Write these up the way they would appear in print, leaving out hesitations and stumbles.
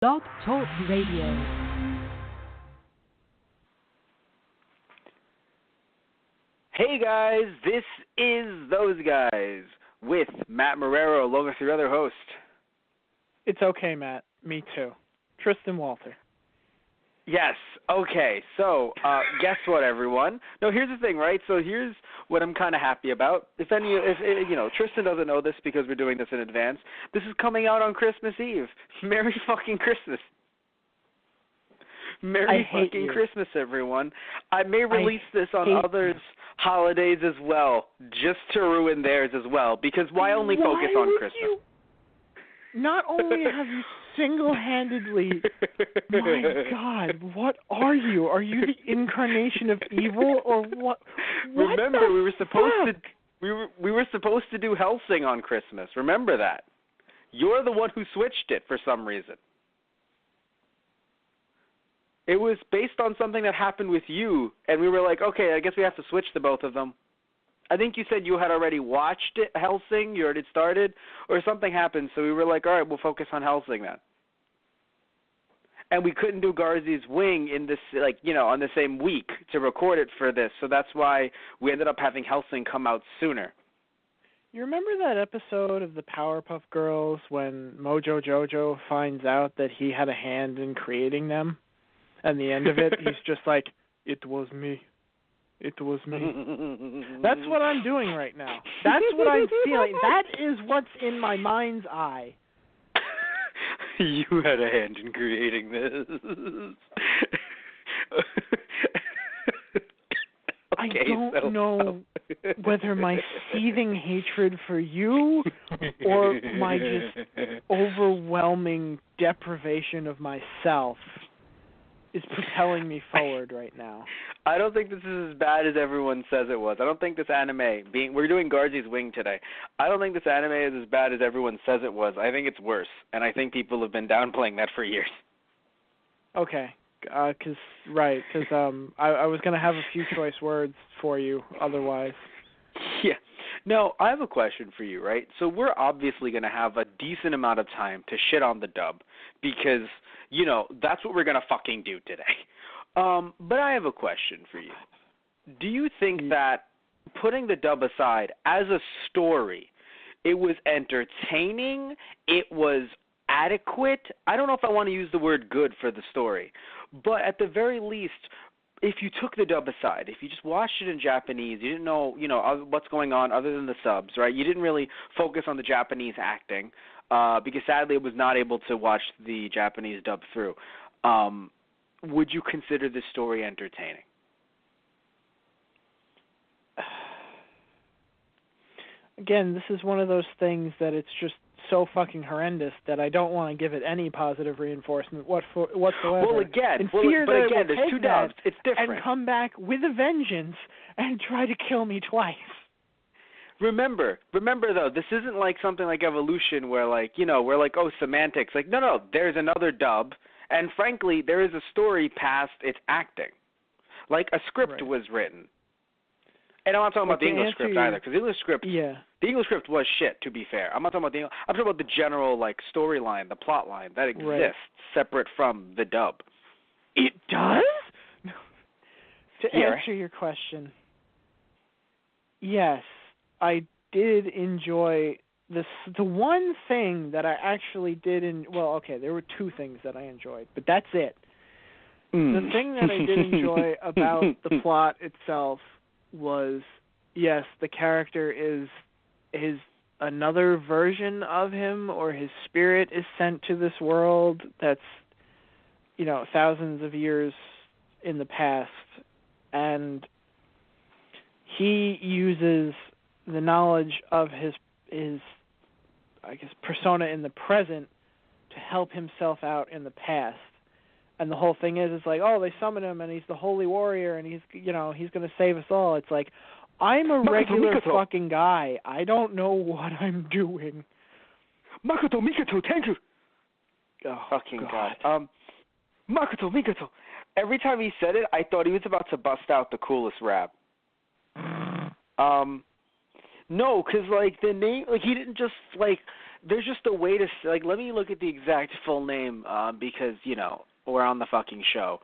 Blog Talk Radio. Hey guys, this is Those Guys with Matt Marrero along with your other host. It's okay, Matt. Me too. Tristan Walter. Yes, okay, so guess what, everyone? No, here's the thing, right? So here's what I'm kind of happy about. If Tristan doesn't know this because we're doing this in advance, this is coming out on Christmas Eve. Merry fucking Christmas. Merry fucking Christmas, everyone. I may release this on others' holidays as well, just to ruin theirs as well, because why only focus on Christmas? Not only have you single-handedly, my God, what are you? Are you the incarnation of evil, or what? Remember, we were supposed to do Helsing on Christmas. Remember that. You're the one who switched it for some reason. It was based on something that happened with you, and we were like, okay, I guess we have to switch the both of them. I think you said you had already watched it, Helsing, you already started, or something happened, so we were like, all right, we'll focus on Helsing then. And we couldn't do Garzey's Wing in this, on the same week to record it for this, so that's why we ended up having Helsing come out sooner. You remember that episode of the Powerpuff Girls when Mojo Jojo finds out that he had a hand in creating them? And the end of it, he's just like, it was me. It was me. That's what I'm doing right now. That's what I'm feeling. That is what's in my mind's eye. You had a hand in creating this. I don't know whether my seething hatred for you or my just overwhelming deprivation of myself is propelling me forward right now. I don't think this is as bad as everyone says it was. I don't think this anime, we're doing Garzey's Wing today. I don't think this anime is as bad as everyone says it was. I think it's worse, and I think people have been downplaying that for years. Okay, because I was going to have a few choice words for you otherwise. Yeah. Now, I have a question for you, right? So we're obviously going to have a decent amount of time to shit on the dub because, that's what we're going to fucking do today. But I have a question for you. Do you think that putting the dub aside, as a story, it was entertaining, it was adequate? I don't know if I want to use the word good for the story, but at the very least, if you took the dub aside, if you just watched it in Japanese, you didn't know, what's going on other than the subs, right? You didn't really focus on the Japanese acting because sadly I was not able to watch the Japanese dub through. Would you consider this story entertaining? Again, this is one of those things that it's just so fucking horrendous that I don't want to give it any positive reinforcement whatsoever. Well, again, there's two dubs. It's different. And come back with a vengeance and try to kill me twice. Remember though, this isn't like something like Evolution where we're like, oh, semantics. Like, no, there's another dub, and frankly, there is a story past its acting. Like a script was written. And I'm not talking about the English script either, because the English script was shit, to be fair. I'm not talking about I'm talking about the general storyline, the plot line that exists separate from the dub. It does? To answer your question, yes, I did enjoy this. The one thing that I actually did there were two things that I enjoyed, but that's it. The thing that I did enjoy about the plot itself was, yes, the character is another version of him, or his spirit is sent to this world that's, thousands of years in the past, and he uses the knowledge of his persona in the present to help himself out in the past. And the whole thing is, it's like, oh, they summon him, and he's the holy warrior, and he's going to save us all. It's like, I'm a regular fucking guy. I don't know what I'm doing. Makoto Mikoto, thank you. Oh, fucking God. Makoto Mikoto. Every time he said it, I thought he was about to bust out the coolest rap. No, because, the name, he didn't just, there's just a way to like. Let me look at the exact full name because we're on the fucking show.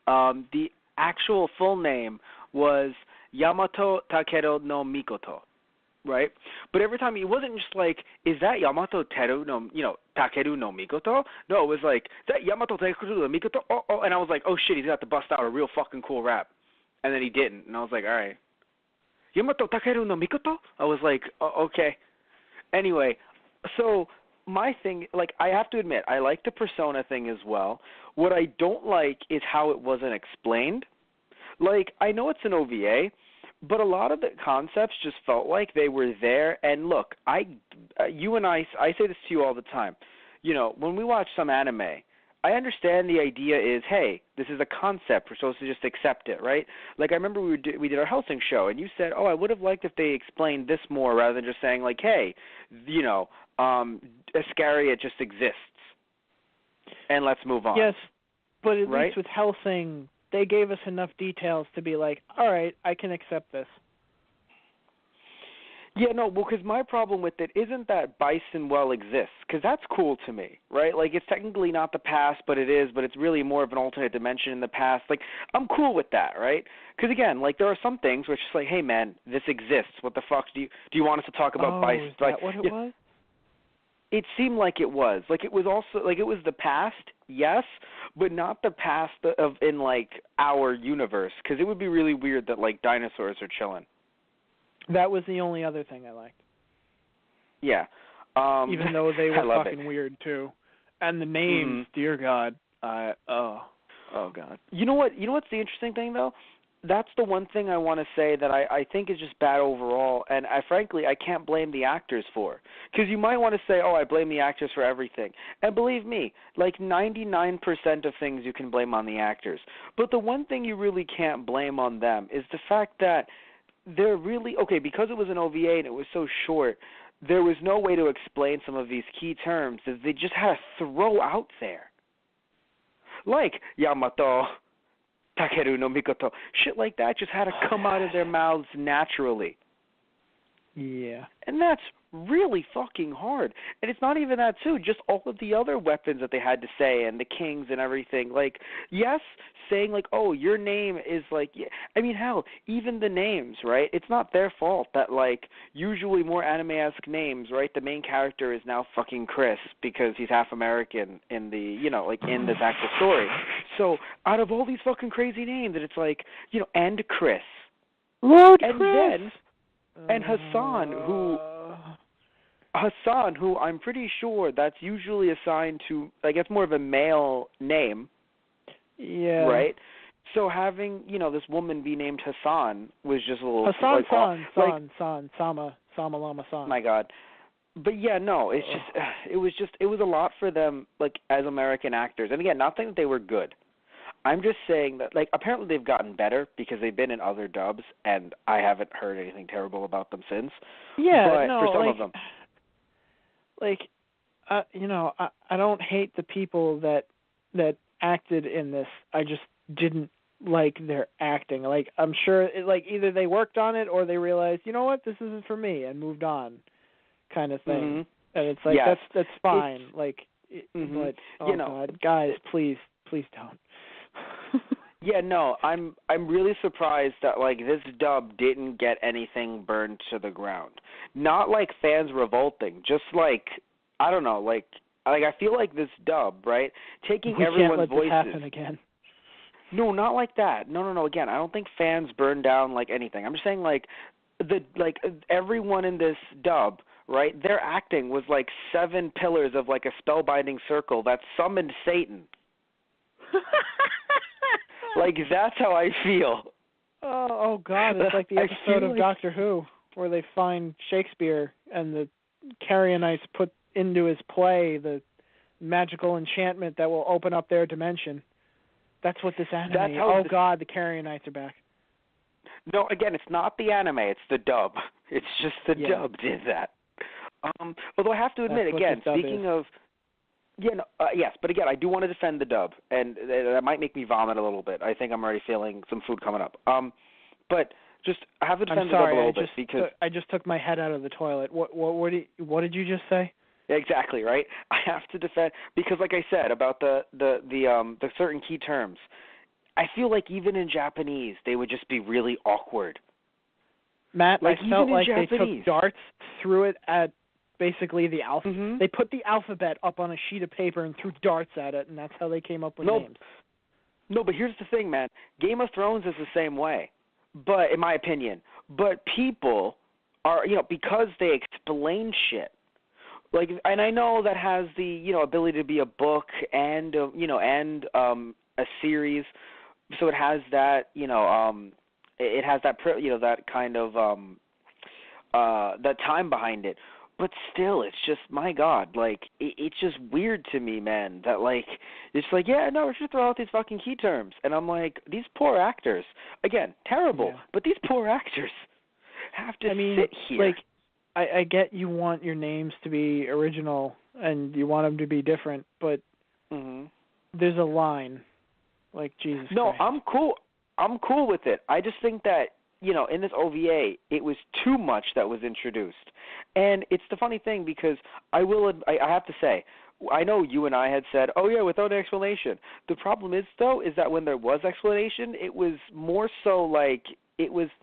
The actual full name was Yamato Takeru no Mikoto, right? But every time, it wasn't just like, is that Yamato Takeru no Mikoto? No, it was like, is that Yamato Takeru no Mikoto? Oh, and I was like, oh shit, he's got to bust out a real fucking cool rap. And then he didn't, and I was like, all right. Yamato Takeru no Mikoto? I was like, okay. Anyway, so my thing, like, I have to admit, I like the persona thing as well. What I don't like is how it wasn't explained. Like, I know it's an OVA, but a lot of the concepts just felt like they were there. And look, you and I say this to you all the time. When we watch some anime, I understand the idea is, hey, this is a concept. We're supposed to just accept it, right? Like, I remember we did our Helsing show, and you said, oh, I would have liked if they explained this more rather than just saying, like, hey, Iscariot just exists, and let's move on. Yes, but at right? least with Helsing, they gave us enough details to be like, all right, I can accept this. Yeah, no, well, because my problem with it isn't that Bison Well exists, because that's cool to me, right? Like, it's technically not the past, but it's really more of an alternate dimension in the past. Like, I'm cool with that, right? Because, again, like, there are some things where it's just like, hey, man, this exists. What the fuck do you want us to talk about Bison? Is that what it was? It seemed like it was. Like, it was also, like, it was the past, yes, but not the past in, like, our universe, because it would be really weird that, like, dinosaurs are chilling. That was the only other thing I liked. Yeah. Even though they were fucking it. weird, too. And the names, dear God. Oh, God. You know what's the interesting thing, though? That's the one thing I want to say that I think is just bad overall, and frankly, I can't blame the actors for. Because you might want to say, oh, I blame the actors for everything. And believe me, like 99% of things you can blame on the actors. But the one thing you really can't blame on them is the fact that they're really, okay, because it was an OVA and it was so short, there was no way to explain some of these key terms that they just had to throw out there. Like Yamato Takeru no Mikoto. Shit like that just had to come out of their mouths naturally. Yeah. And that's really fucking hard. And it's not even that, too. Just all of the other weapons that they had to say and the kings and everything. Like, yes, saying, like, oh, your name is, like, I mean, hell, even the names, right? It's not their fault that, like, usually more anime-esque names, right? The main character is now fucking Chris because he's half American in the, like, in this actual story. So out of all these fucking crazy names, and it's like, and Chris. Lord and Chris! Then, and Hassan, who I'm pretty sure that's usually assigned to, like, it's more of a male name. Yeah. Right? So having, this woman be named Hassan was just a little... Sama Lama San. My God. But yeah, no, it's just, it was a lot for them, like, as American actors. And again, not saying that they were good. I'm just saying that, like, apparently they've gotten better because they've been in other dubs, and I haven't heard anything terrible about them since. Yeah, but no, for some like, of them. Like, I don't hate the people that acted in this. I just didn't like their acting. Like, I'm sure, either they worked on it or they realized, you know what, this isn't for me, and moved on, kind of thing. Mm-hmm. And it's like, yes. that's fine. But, God, guys, please don't. Yeah, no, I'm really surprised that, like, this dub didn't get anything burned to the ground. Not like fans revolting, just like, I don't know, like I feel like this dub, right, taking everyone's voices. We can't let this happen again. No, not like that. No. Again, I don't think fans burn down like anything. I'm just saying, like, everyone in this dub, right, their acting was like 7 pillars of, like, a spellbinding circle that summoned Satan. Like, that's how I feel. Oh God, it's like the episode of Doctor Who where they find Shakespeare and the Carrionites put into his play the magical enchantment that will open up their dimension. That's what this anime is. God, the Carrionites are back. No, again, it's not the anime, it's the dub. It's just the dub did that. Although I have to admit, again, speaking of... yes, but again, I do want to defend the dub, and that might make me vomit a little bit. I think I'm already feeling some food coming up. But just I have to defend the dub a little bit because I just took my head out of the toilet. What did you just say? Exactly, right? I have to defend because, like I said about the certain key terms, I feel like even in Japanese they would just be really awkward. Matt, Like, I felt even in like they Japanese. took darts, threw it at basically the alphabet. Mhm. They put the alphabet up on a sheet of paper and threw darts at it, and that's how they came up with names. No, but here's the thing, man. Game of Thrones is the same way, but in my opinion. But people are, because they explain shit. Like, and I know that has the, ability to be a book and, a series. So it has that, it has that, that kind of, that time behind it. But still, it's just, my God, like, it's just weird to me, man, that, like, it's like, yeah, no, we're just throw out these fucking key terms. And I'm like, these poor actors, again, terrible, but these poor actors have to sit here. Like, I get you want your names to be original and you want them to be different, but there's a line. Like, Jesus Christ. I'm cool. I'm cool with it. I just think that, in this OVA, it was too much that was introduced. And it's the funny thing because I have to say, I know you and I had said, oh, yeah, without an explanation. The problem is, though, is that when there was explanation, it was more so like it was –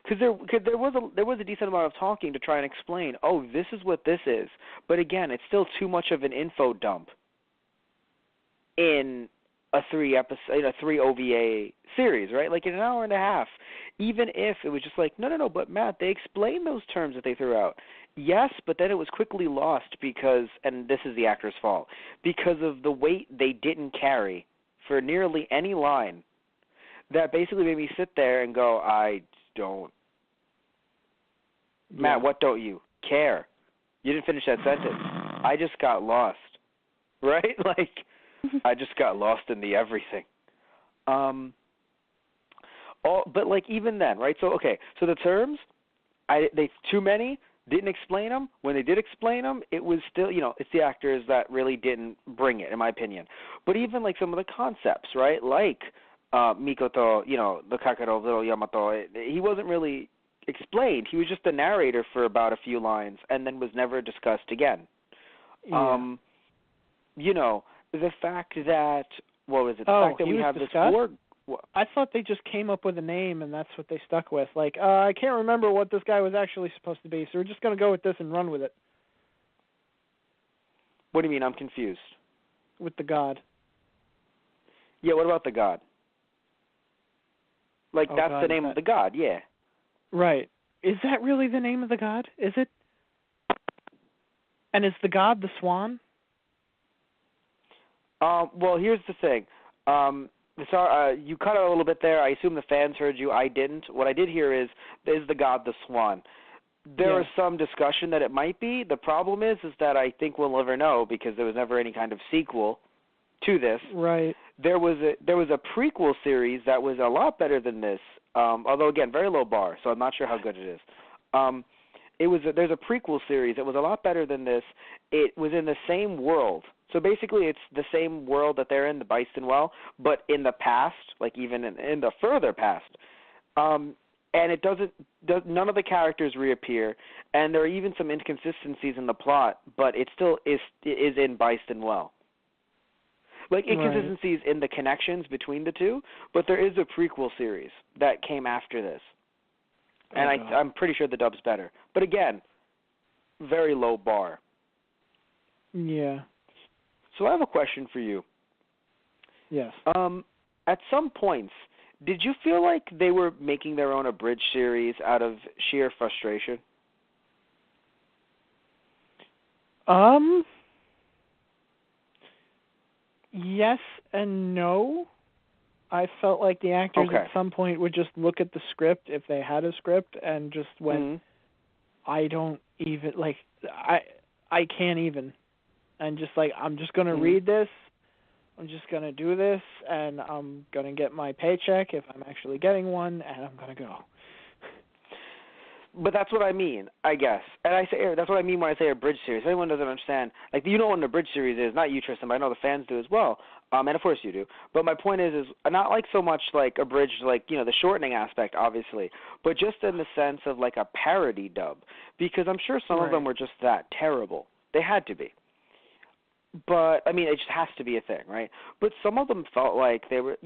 because there was a decent amount of talking to try and explain, oh, this is what this is. But, again, it's still too much of an info dump in a 3 OVA series, right? Like in an hour and a half. Even if it was just like, no, but Matt, they explained those terms that they threw out. Yes, but then it was quickly lost because, and this is the actor's fault, because of the weight they didn't carry for nearly any line that basically made me sit there and go, I don't. Yeah. Matt, what don't you care? You didn't finish that sentence. I just got lost, right? Like, I just got lost in the everything. But like even then, right? So okay, so the terms, they too many, didn't explain them. When they did explain them, it was still, it's the actors that really didn't bring it, in my opinion. But even like some of the concepts, right? Like Mikoto, the Kakero, little Yamato, he wasn't really explained. He was just the narrator for about a few lines, and then was never discussed again. Yeah. The fact that the fact that we have discussed? this board. I thought they just came up with a name and that's what they stuck with. Like, I can't remember what this guy was actually supposed to be, so we're just going to go with this and run with it. What do you mean? I'm confused. With the god. Yeah, what about the god? Like, that's God, the name of the god, yeah. Right. Is that really the name of the god? Is it? And is the god the swan? Well, here's the thing. You cut out a little bit there. I assume the fans heard you. I didn't. What I did hear is the god the swan? There was some discussion that it might be. The problem is that I think we'll never know because there was never any kind of sequel to this. Right. There was a prequel series that was a lot better than this. Although again, very low bar, so I'm not sure how good it is. There's a prequel series that was a lot better than this. It was in the same world. So basically it's the same world that they're in, the Byston Well, but in the past, like even in the further past. And it none of the characters reappear, and there are even some inconsistencies in the plot, but it still is in Byston Well. Like inconsistencies in the connections between the two, but there is a prequel series that came after this. And I'm pretty sure the dub's better. But again, very low bar. Yeah. So I have a question for you. Yes. At some points, did you feel like they were making their own abridged series out of sheer frustration? Yes and no. I felt like the actors at some point would just look at the script, if they had a script, and just went, I don't even, like, I can't even. And just like, I'm just going to read this, I'm just going to do this, and I'm going to get my paycheck if I'm actually getting one, and I'm going to go. But that's what I mean, I guess. And that's what I mean when I say a bridge series. If anyone doesn't understand, like, you know what a bridge series is, not you, Tristan, but I know the fans do as well. And of course you do. But my point is not like so much like a bridge, like, the shortening aspect, obviously, but just in the sense of like a parody dub. Because I'm sure some of them were just that terrible. They had to be. But, I mean, it just has to be a thing, right? But some of them felt like they were,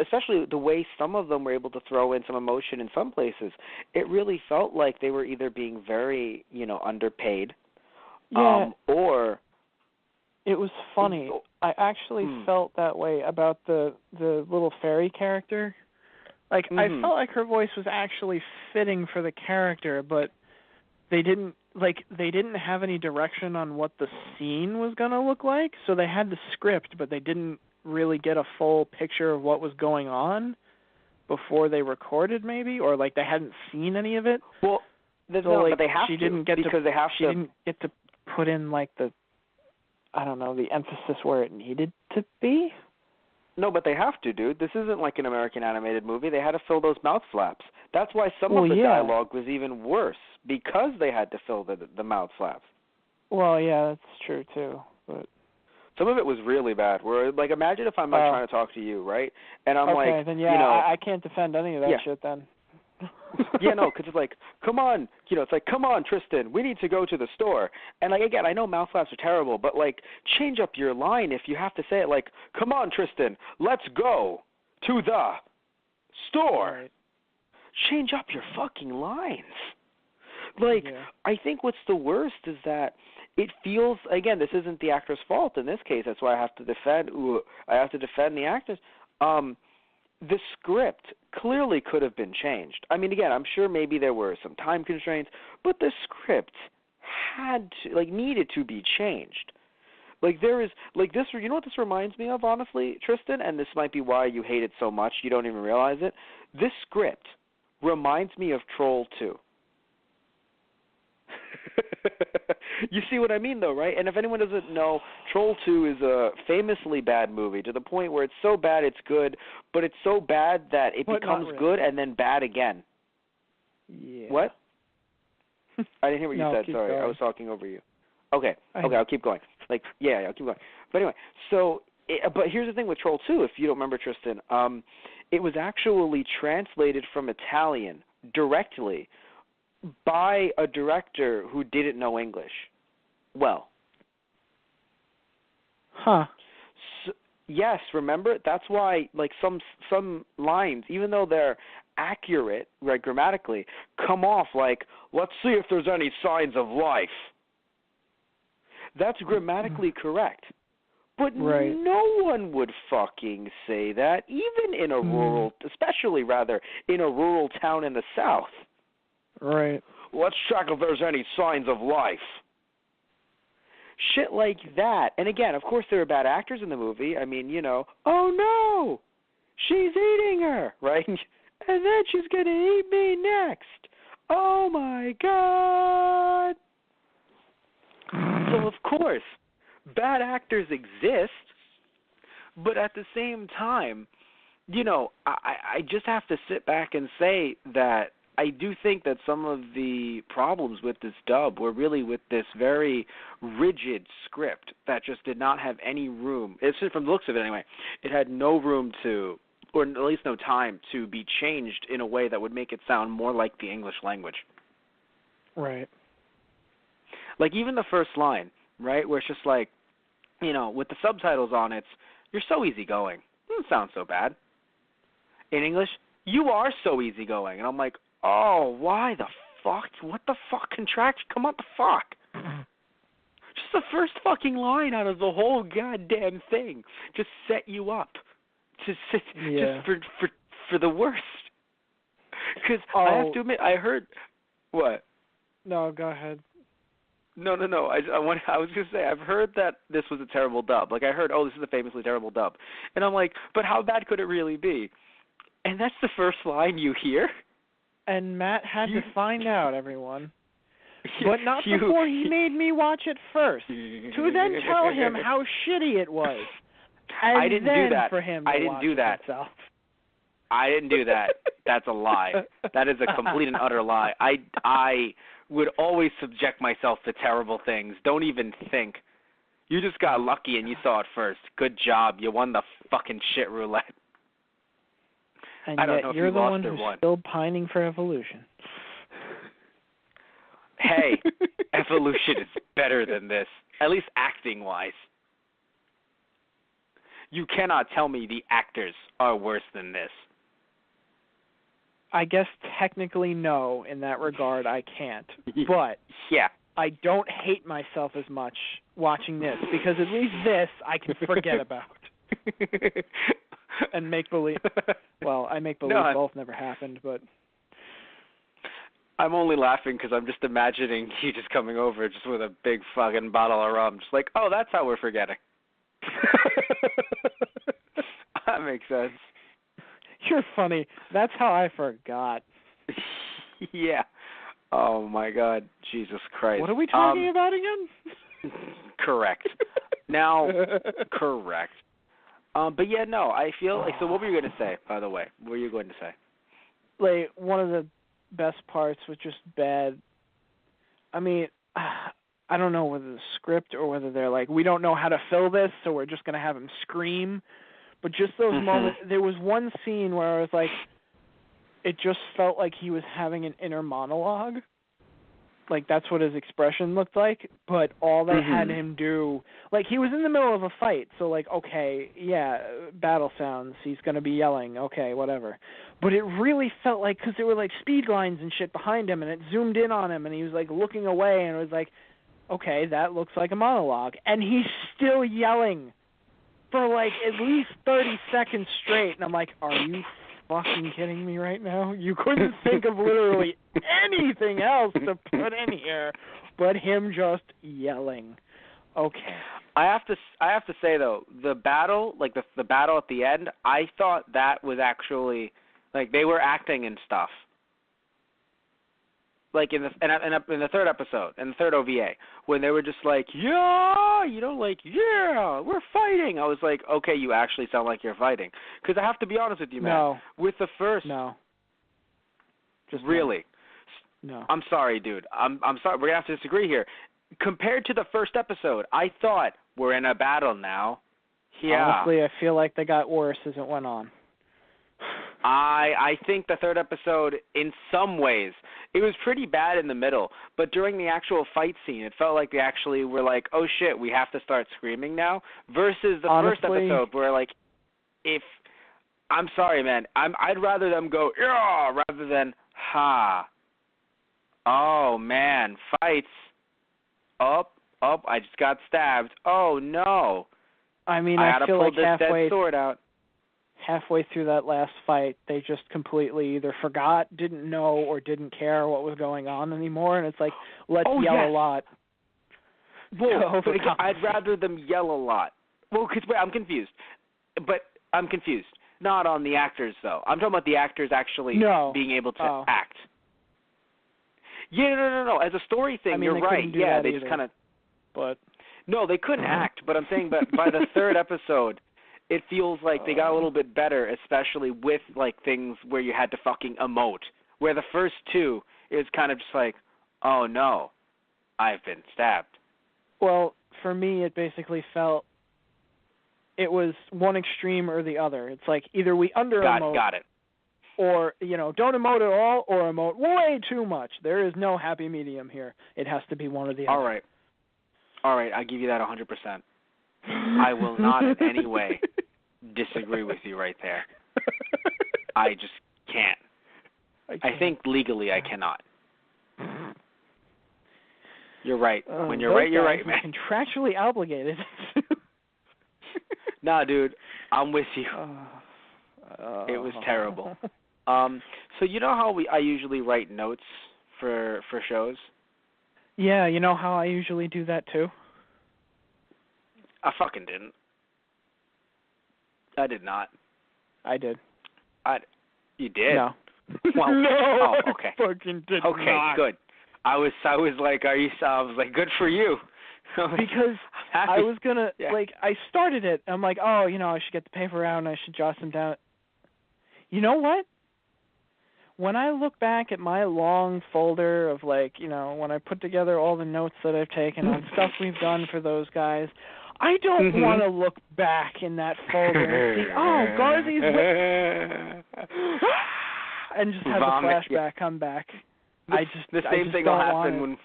especially the way some of them were able to throw in some emotion in some places, it really felt like they were either being very, underpaid, or... It was funny. I actually felt that way about the little fairy character. Like, I felt like her voice was actually fitting for the character, but they didn't have any direction on what the scene was going to look like, so they had the script, but they didn't really get a full picture of what was going on before they recorded, maybe, or like they hadn't seen any of it. Well, but they have to, because they have to. She didn't get to put in like the emphasis where it needed to be. No, but they have to, dude. This isn't like an American animated movie. They had to fill those mouth flaps. That's why some of the dialogue was even worse, because they had to fill the mouth flaps. Well, yeah, that's true, too. But some of it was really bad. Where, like, imagine if I'm trying to talk to you, right? And I'm okay, then I can't defend any of that shit then. Yeah, no, because it's like, come on, it's like, come on, Tristan, we need to go to the store. And, like, again, I know mouth flaps are terrible, but, like, change up your line if you have to say it, like, come on, Tristan, let's go to the store. Right. Change up your fucking lines. Like, I think what's the worst is that it feels, again, this isn't the actor's fault in this case. That's why I have to defend the actors. The script clearly could have been changed. I mean, again, I'm sure maybe there were some time constraints, but the script needed to be changed. Like, there is, like, this, you know what this reminds me of, honestly, Tristan? And this might be why you hate it so much, you don't even realize it. This script reminds me of Troll 2. You see what I mean, though, right? And if anyone doesn't know, Troll 2 is a famously bad movie, to the point where it's so bad it's good, but it's so bad that it becomes good and then bad again. Yeah. What? I didn't hear what you said. Sorry, going. I was talking over you. Okay, I'll keep going. Like, yeah, I'll keep going. But anyway, but here's the thing with Troll 2, if you don't remember, Tristan. It was actually translated from Italian directly by a director who didn't know English well. Huh. So, yes, remember? That's why, like, some lines, even though they're accurate, right, grammatically, come off like, let's see if there's any signs of life. That's grammatically correct. But no one would fucking say that, even in a rural, especially, rather, in a rural town in the South. Right. Let's check if there's any signs of life. Shit like that. And again, of course, there are bad actors in the movie. I mean, oh no, she's eating her, right? And then she's going to eat me next. Oh my God. So, of course, bad actors exist, but at the same time, I just have to sit back and say that I do think that some of the problems with this dub were really with this very rigid script that just did not have any room. It's just, from the looks of it anyway, it had no room to, or at least no time to be changed in a way that would make it sound more like the English language. Right. Like, even the first line, right, where it's just like, with the subtitles on, it's, you're so easygoing. Doesn't sound so bad. In English, you are so easygoing. And I'm like, oh, why the fuck? What the fuck contraction? Come on, the fuck? Just the first fucking line out of the whole goddamn thing just set you up just for the worst. Because I have to admit, I heard what? No, go ahead. No. I was going to say, I've heard that this was a terrible dub. Like, I heard, this is a famously terrible dub. And I'm like, but how bad could it really be? And that's the first line you hear? And Matt had to find out, everyone. But not before he made me watch it first. To then tell him how shitty it was. And I didn't do that. For him to I didn't watch do that. Himself. I didn't do that. That's a lie. That is a complete and utter lie. I would always subject myself to terrible things. Don't even think. You just got lucky and you saw it first. Good job. You won the fucking shit roulette. And I don't yet know if you're you the lost one or who's won. still pining for evolution. Hey, evolution is better than this, at least acting-wise. You cannot tell me the actors are worse than this. I guess technically no, in that regard I can't. But yeah. I don't hate myself as much watching this, because at least this I can forget about. And make-believe. Well, I make-believe both never happened, but... I'm only laughing because I'm just imagining you just coming over just with a big fucking bottle of rum. Just like, oh, that's how we're forgetting. That makes sense. You're funny. That's how I forgot. Yeah. Oh, my God. Jesus Christ. What are we talking about again? Correct. Now, correct. But yeah, no, I feel like, so what were you going to say, by the way? What were you going to say? Like, one of the best parts was just bad. I mean, I don't know whether the script or whether they're like, we don't know how to fill this, so we're just going to have him scream. But just those moments, there was one scene where I was like, it just felt like he was having an inner monologue. Like, that's what his expression looked like. But all they had him do, like, he was in the middle of a fight. So, like, okay, yeah, battle sounds. He's going to be yelling. Okay, whatever. But it really felt like, because there were, like, speed lines and shit behind him, and it zoomed in on him, and he was, like, looking away, and it was like, okay, that looks like a monologue. And he's still yelling for, like, at least 30 seconds straight. And I'm like, are you fucking kidding me right now? You couldn't think of literally anything else to put in here but him just yelling. Okay. I have to say though, the battle, like the battle at the end, I thought that was actually like they were acting and stuff. Like in the third episode, in the third OVA, when they were just like, yeah, you know, like, yeah, we're fighting. I was like, okay, you actually sound like you're fighting. Because I have to be honest with you, man. No. With the first. No. Just really. No. I'm sorry, dude. I'm sorry. We're going to have to disagree here. Compared to the first episode, I thought we're in a battle now. Yeah. Honestly, I feel like they got worse as it went on. I think the third episode, in some ways, it was pretty bad in the middle, but during the actual fight scene, it felt like they actually were like, oh shit, we have to start screaming now, versus the first episode where, like, if, I'm sorry, man, I'd rather them go, yeah, rather than, ha, oh, man, fights, up, I just got stabbed, oh, no. I mean, I I gotta feel pull like this dead sword out. Halfway through that last fight, they just completely either forgot, didn't know, or didn't care what was going on anymore, and it's like, let's yell a lot. Well, I'd rather them yell a lot. Well, because I'm confused. But I'm confused. Not on the actors, though. I'm talking about the actors actually being able to act. Yeah, no. As a story thing, I mean, you're right. Yeah, they either, just kind of... But no, they couldn't act, but I'm saying that by the third episode... It feels like they got a little bit better, especially with, like, things where you had to fucking emote. Where the first two, it was kind of just like, oh, no, I've been stabbed. Well, for me, it basically felt it was one extreme or the other. It's like either we under-emote. Got it. Or, you know, don't emote at all or emote way too much. There is no happy medium here. It has to be one or the other. All right, I give you that 100%. I will not in any way disagree with you right there. I just can't. I think legally I cannot. You're right. When you're right, you're right, man. Contractually obligated. Nah, dude, I'm with you. It was terrible. So you know how I usually write notes for shows? Yeah, you know how I usually do that too? I fucking didn't. I did not. I did. You did? No. Well, no, okay. I fucking did okay, not. Good. I was like, I was like, good for you. Because I was gonna like, I started it. I'm like, oh, you know, I should get the paper out and I should jot some down. You know what? When I look back at my long folder of, like, you know, when I put together all the notes that I've taken on stuff we've done for those guys, I don't want to look back in that folder and see, oh, Garzey's and just have the flashback come back. The same thing will happen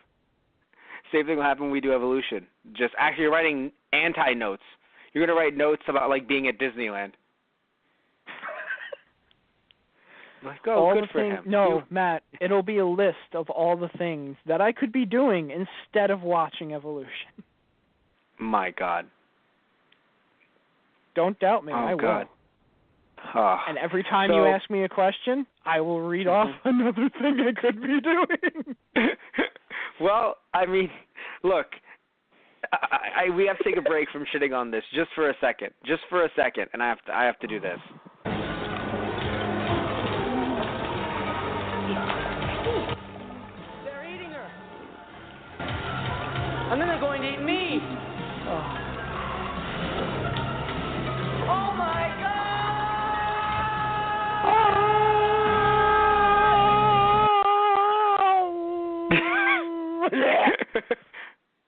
Same thing will happen when we do evolution. Just actually you're writing anti-notes. You're going to write notes about, like, being at Disneyland. Like, oh, good for him. No, Matt, it'll be a list of all the things that I could be doing instead of watching evolution. My God. Don't doubt me. I God. will. And every time you ask me a question, I will read off another thing I could be doing. Well, I mean, look, we have to take a break from shitting on this just for a second. Just for a second, and I have to do this. They're eating her. And then they're going to eat me. Oh my God!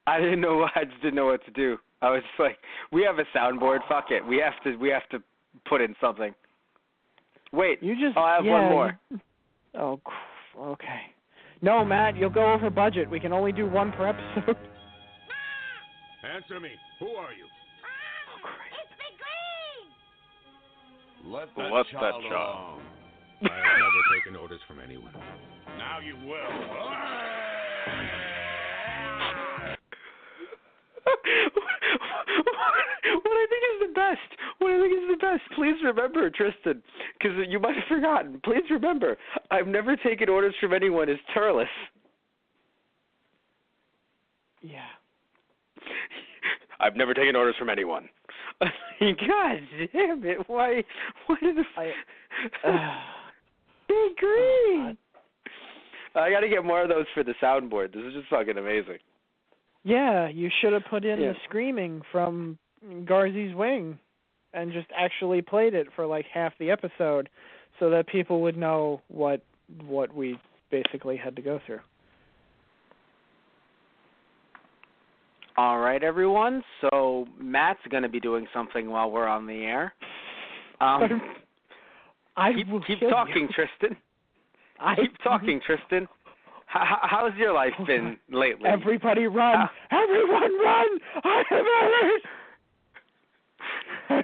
I didn't know. I just didn't know what to do. I was just like, we have a soundboard. Fuck it. We have to put in something. Wait. I have one more. Okay. No, Matt, you'll go over budget. We can only do one per episode. Answer me. Who are you? Oh, Christ. It's the green! Let that child alone. I have never taken orders from anyone. Now you will. What I think is the best. Please remember, Tristan, because you might have forgotten. Please remember, I've never taken orders from anyone is Turles. Yeah. I've never taken orders from anyone. God damn it! Why did the Big Green? I got to get more of those for the soundboard. This is just fucking amazing. Yeah, you should have put in the screaming from Garzey's Wing and just actually played it for like half the episode so that people would know what we basically had to go through. All right, everyone. So Matt's going to be doing something while we're on the air. Keep talking, Tristan. Keep talking, Tristan. How's your life been lately? Everybody run! Everyone run! I have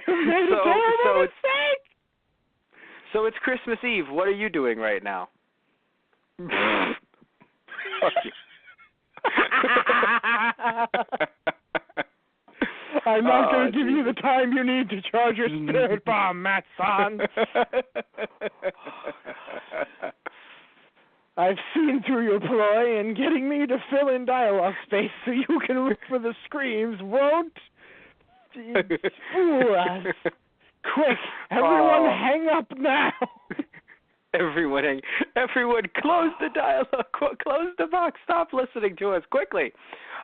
made a terrible mistake! So it's Christmas Eve. What are you doing right now? Fuck you. I'm not going to give you the time you need to charge your spirit bomb, Matt-san. I've seen through your ploy in getting me to fill in dialogue space so you can root for the screams won't fool us. Quick, everyone hang up now. Everyone close the dialogue, close the box, stop listening to us, quickly.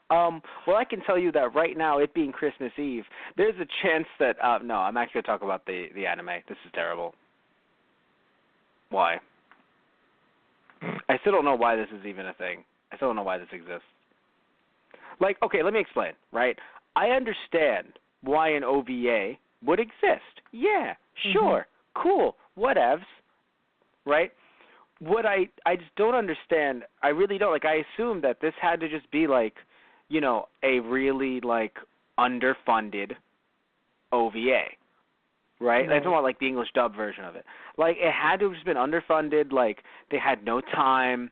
Well, I can tell you that right now, it being Christmas Eve, there's a chance that, no, I'm actually going to talk about the anime. This is terrible. Why? I still don't know why this is even a thing. I still don't know why this exists. Like, okay, let me explain, right? I understand why an OVA would exist. Yeah, sure, cool, whatevs, right? What I just don't understand, I really don't, like, I assume that this had to just be, like, you know, a really, like, underfunded OVA. Right? That's more like the English dub version of it. Like, it had to have just been underfunded, like, they had no time,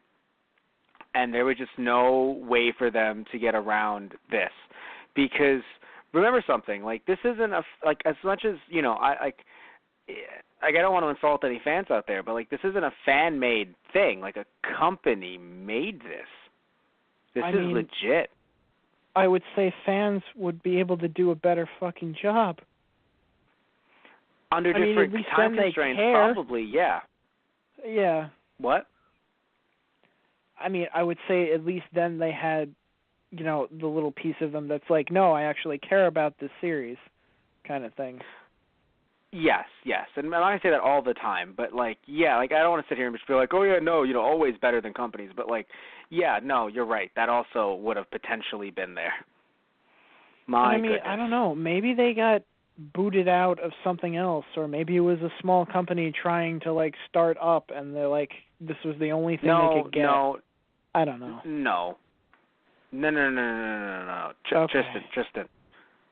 and there was just no way for them to get around this. Because, remember something, like, this isn't like, as much as, you know, I don't want to insult any fans out there, but, like, this isn't a fan-made thing. Like, a company made this. This is legit. I would say fans would be able to do a better fucking job. Under different time constraints, probably, yeah. Yeah. What? I mean, I would say at least then they had, you know, the little piece of them that's like, no, I actually care about this series kind of thing. Yes. And I say that all the time, but, like, yeah, like, I don't want to sit here and just be like, oh, yeah, no, you know, always better than companies. But, like, yeah, no, you're right. That also would have potentially been there. Goodness. I don't know. Maybe they got booted out of something else, or maybe it was a small company trying to, like, start up, and they're like, this was the only thing they could get. No, I don't know. No. No. Okay. Tristan.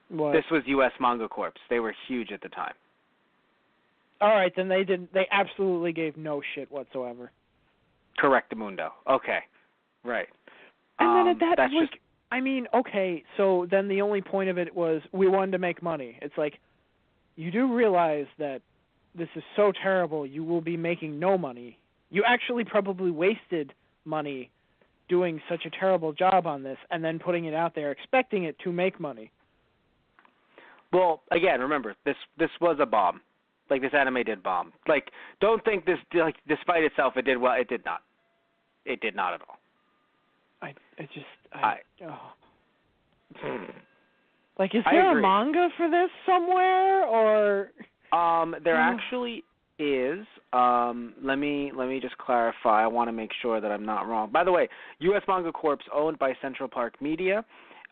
What? This was U.S. Manga Corps. They were huge at the time. All right, then they didn't. They absolutely gave no shit whatsoever. Correctamundo. Okay. Right. And then at that, that's like, just, I mean, okay, so then the only point of it was we wanted to make money. It's like, you do realize that this is so terrible, you will be making no money. You actually probably wasted money doing such a terrible job on this and then putting it out there expecting it to make money. well, again, remember, this was a bomb. Like, this anime did bomb. Like, don't think this, like, despite itself, it did well. It did not. It did not at all. Like, is there a manga for this somewhere, or? There actually is. Let me just clarify. I want to make sure that I'm not wrong. By the way, U.S. Manga Corp. Owned by Central Park Media.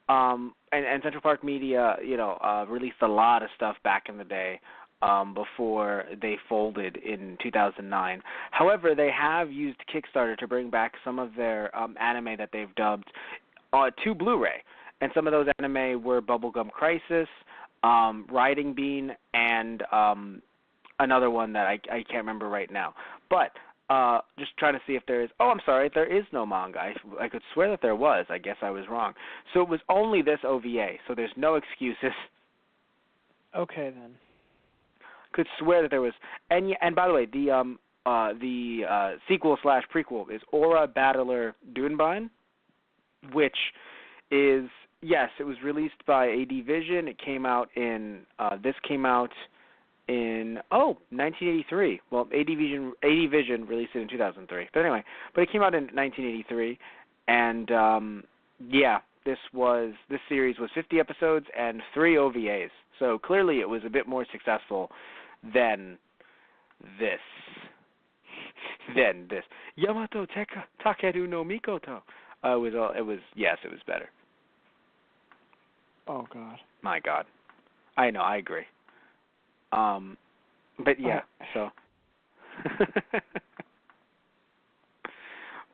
And Central Park Media, released a lot of stuff back in the day. Before they folded in 2009. However, they have used Kickstarter to bring back some of their anime that they've dubbed to Blu-ray. And some of those anime were Bubblegum Crisis, Riding Bean, and another one that I can't remember right now. But just trying to see if there is... Oh, I'm sorry, there is no manga. I could swear that there was. I guess I was wrong. So it was only this OVA, so there's no excuses. Okay, then. Could swear that there was, and by the way, the sequel / prequel is Aura Battler Dunbine, which is, yes, it was released by AD Vision. It came out in this came out in 1983. Well, AD Vision released it in 2003, but anyway, it came out in 1983, and this series was 50 episodes and 3 OVAs. So clearly, it was a bit more successful than this. Yamato Takeru no Mikoto. It was better. Oh God. My God. I know, I agree. But yeah, so.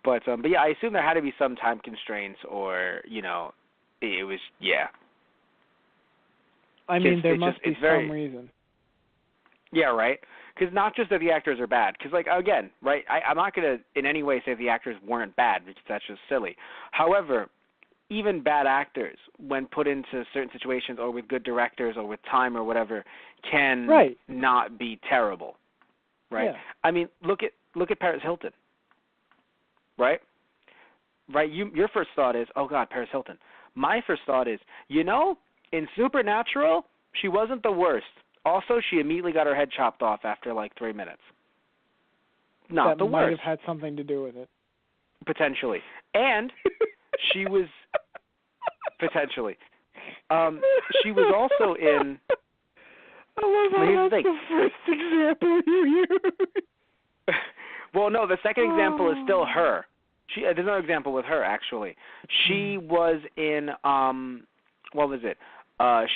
But yeah, I assume there had to be some time constraints, or it was I mean, there must be some reason. Yeah, right? Because not just that the actors are bad. Because, like, again, right, I'm not going to in any way say the actors weren't bad, because that's just silly. However, even bad actors, when put into certain situations or with good directors or with time or whatever, can not be terrible, right? Yeah. I mean, look at Paris Hilton, right? Right? Your first thought is, oh, God, Paris Hilton. My first thought is, in Supernatural, she wasn't the worst. Also, she immediately got her head chopped off after like 3 minutes. Not the worst. That might have had something to do with it. Potentially. And she was... Potentially. She was also in... I love how that's the first example you used. Well, no, the second example is still her. There's another example with her, actually. She was in... what was it?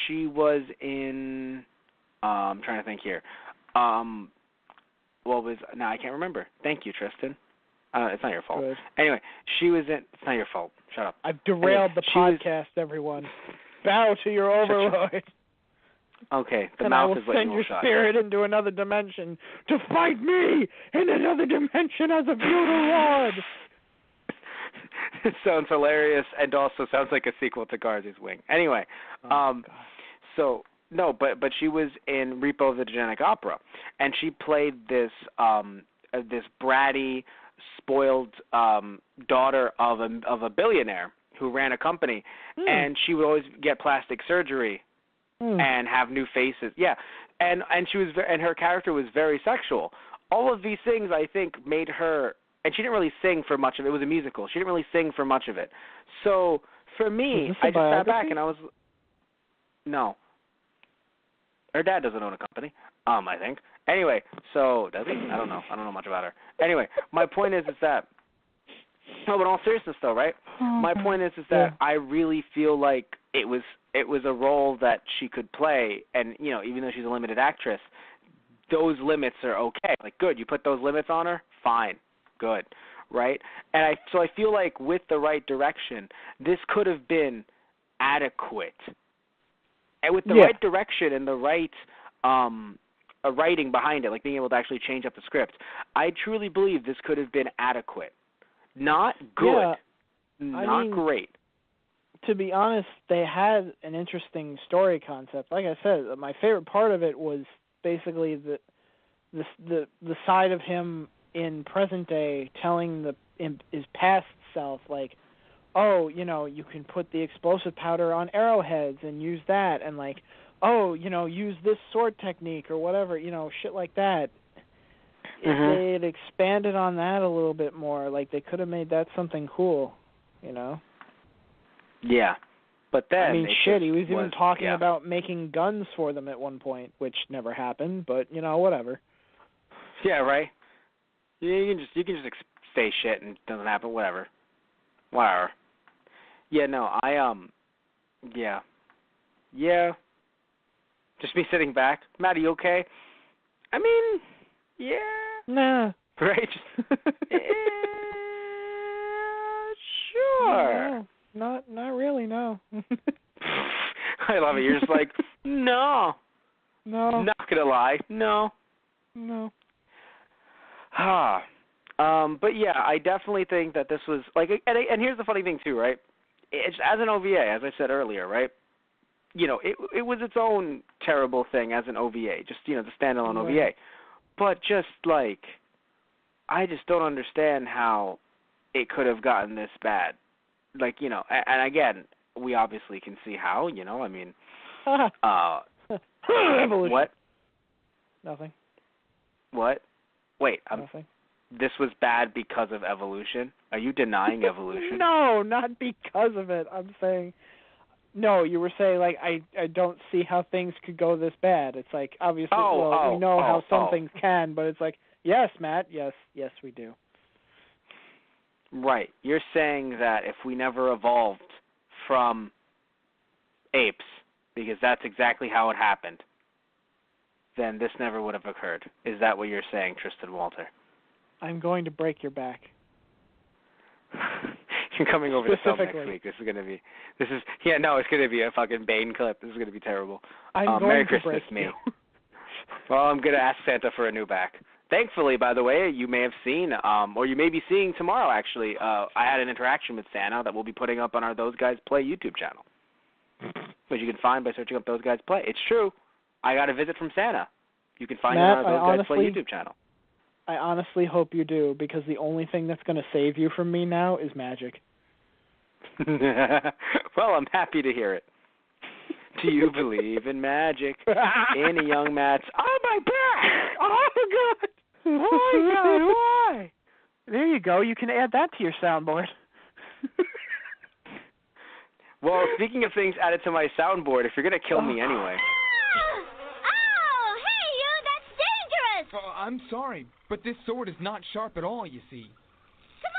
She was in... I'm trying to think here. I can't remember. Thank you, Tristan. It's not your fault. Good. Anyway, she was in... It's not your fault. Shut up. I've derailed the podcast, everyone. Bow to your overlord. Okay, the and mouth is what you will send your spirit into another dimension to fight me in another dimension as a feudal lord. It sounds hilarious and also sounds like a sequel to Garzey's Wing. Anyway, so... No, but she was in Repo of the Genetic Opera, and she played this this bratty, spoiled daughter of a billionaire who ran a company, and she would always get plastic surgery and have new faces. Yeah, and she was and her character was very sexual. All of these things, I think, made her, and she didn't really sing for much of it. It was a musical. She didn't really sing for much of it. So for me, I just sat back and I was no. Her dad doesn't own a company, I think. Anyway, so does he? I don't know. I don't know much about her. Anyway, my point is that. No, but in all seriousness, though, right? My point is that I really feel like it was a role that she could play, and even though she's a limited actress, those limits are okay. Like, good, you put those limits on her, fine, good, right? And so I feel like with the right direction, this could have been adequate. And with the right direction and the right a writing behind it, like being able to actually change up the script, I truly believe this could have been adequate. Not good, not great. To be honest, they had an interesting story concept. Like I said, my favorite part of it was basically the side of him in present day telling his past self, like, oh, you can put the explosive powder on arrowheads and use that, and like, oh, use this sword technique or whatever, shit like that. If they had expanded on that a little bit more, like, they could have made that something cool, Yeah. But then... I mean, shit, he was even talking about making guns for them at one point, which never happened, but, whatever. Yeah, right? You can just say shit and it doesn't happen, whatever. Whatever. Yeah, no, yeah. Yeah. Just me sitting back. Matt, are you okay? I mean, yeah. Nah. Right? Sure. No, not really, no. I love it. You're just like, no. No. Not going to lie. No. But yeah, I definitely think that this was, like, and here's the funny thing too, right? It's, as an OVA, as I said earlier, right? It was its own terrible thing as an OVA, just, the standalone OVA. But just, like, I just don't understand how it could have gotten this bad. Like, and again, we obviously can see how, I mean, Evolution. What? Nothing. What? Wait, Nothing. This was bad because of evolution? Are you denying evolution? No, not because of it. I'm saying, no, you were saying, like, I don't see how things could go this bad. It's like, obviously, we know how some things can, but it's like, yes, Matt, yes, we do. Right. You're saying that if we never evolved from apes, because that's exactly how it happened, then this never would have occurred. Is that what you're saying, Tristan Walter? I'm going to break your back. You're coming over to film next week. It's going to be a fucking Bane clip. This is going to be terrible. Merry Christmas, me. Well, I'm going to ask Santa for a new back. Thankfully, by the way, you may have seen, or you may be seeing tomorrow, actually, I had an interaction with Santa that we'll be putting up on our Those Guys Play YouTube channel, which you can find by searching up Those Guys Play. It's true. I got a visit from Santa. You can find it on our Those Guys Play YouTube channel. I honestly hope you do, because the only thing that's going to save you from me now is magic. Well, I'm happy to hear it. Do you believe in magic? In a young Matt's, oh, my back! Oh, God! Oh, my God, why? There you go. You can add that to your soundboard. Well, speaking of things added to my soundboard, if you're going to kill me anyway. Oh, I'm sorry, but this sword is not sharp at all, you see. Come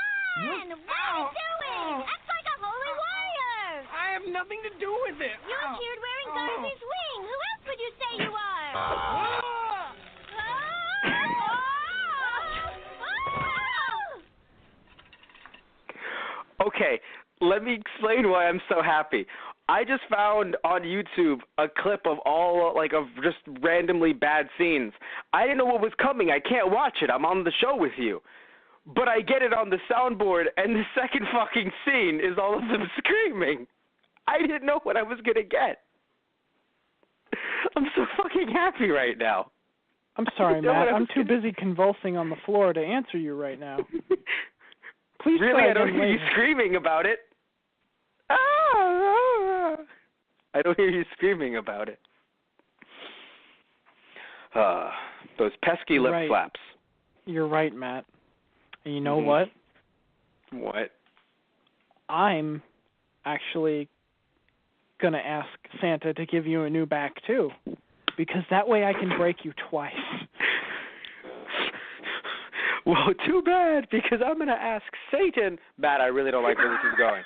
on! What are you doing? Act like a holy warrior! I have nothing to do with it. You appeared wearing Garzey's wing. Who else would you say you are? Okay, let me explain why I'm so happy. I just found on YouTube a clip of of just randomly bad scenes. I didn't know what was coming. I can't watch it. I'm on the show with you. But I get it on the soundboard, and the second fucking scene is all of them screaming. I didn't know what I was going to get. I'm so fucking happy right now. I'm sorry, Matt. I'm too busy convulsing on the floor to answer you right now. Please really, I don't hear you screaming about it. I don't hear you screaming about it. Those pesky lip flaps. You're right, Matt. And you know what? What? I'm actually going to ask Santa to give you a new back, too. Because that way I can break you twice. Well, too bad, because I'm going to ask Satan. Matt, I really don't like where this is going.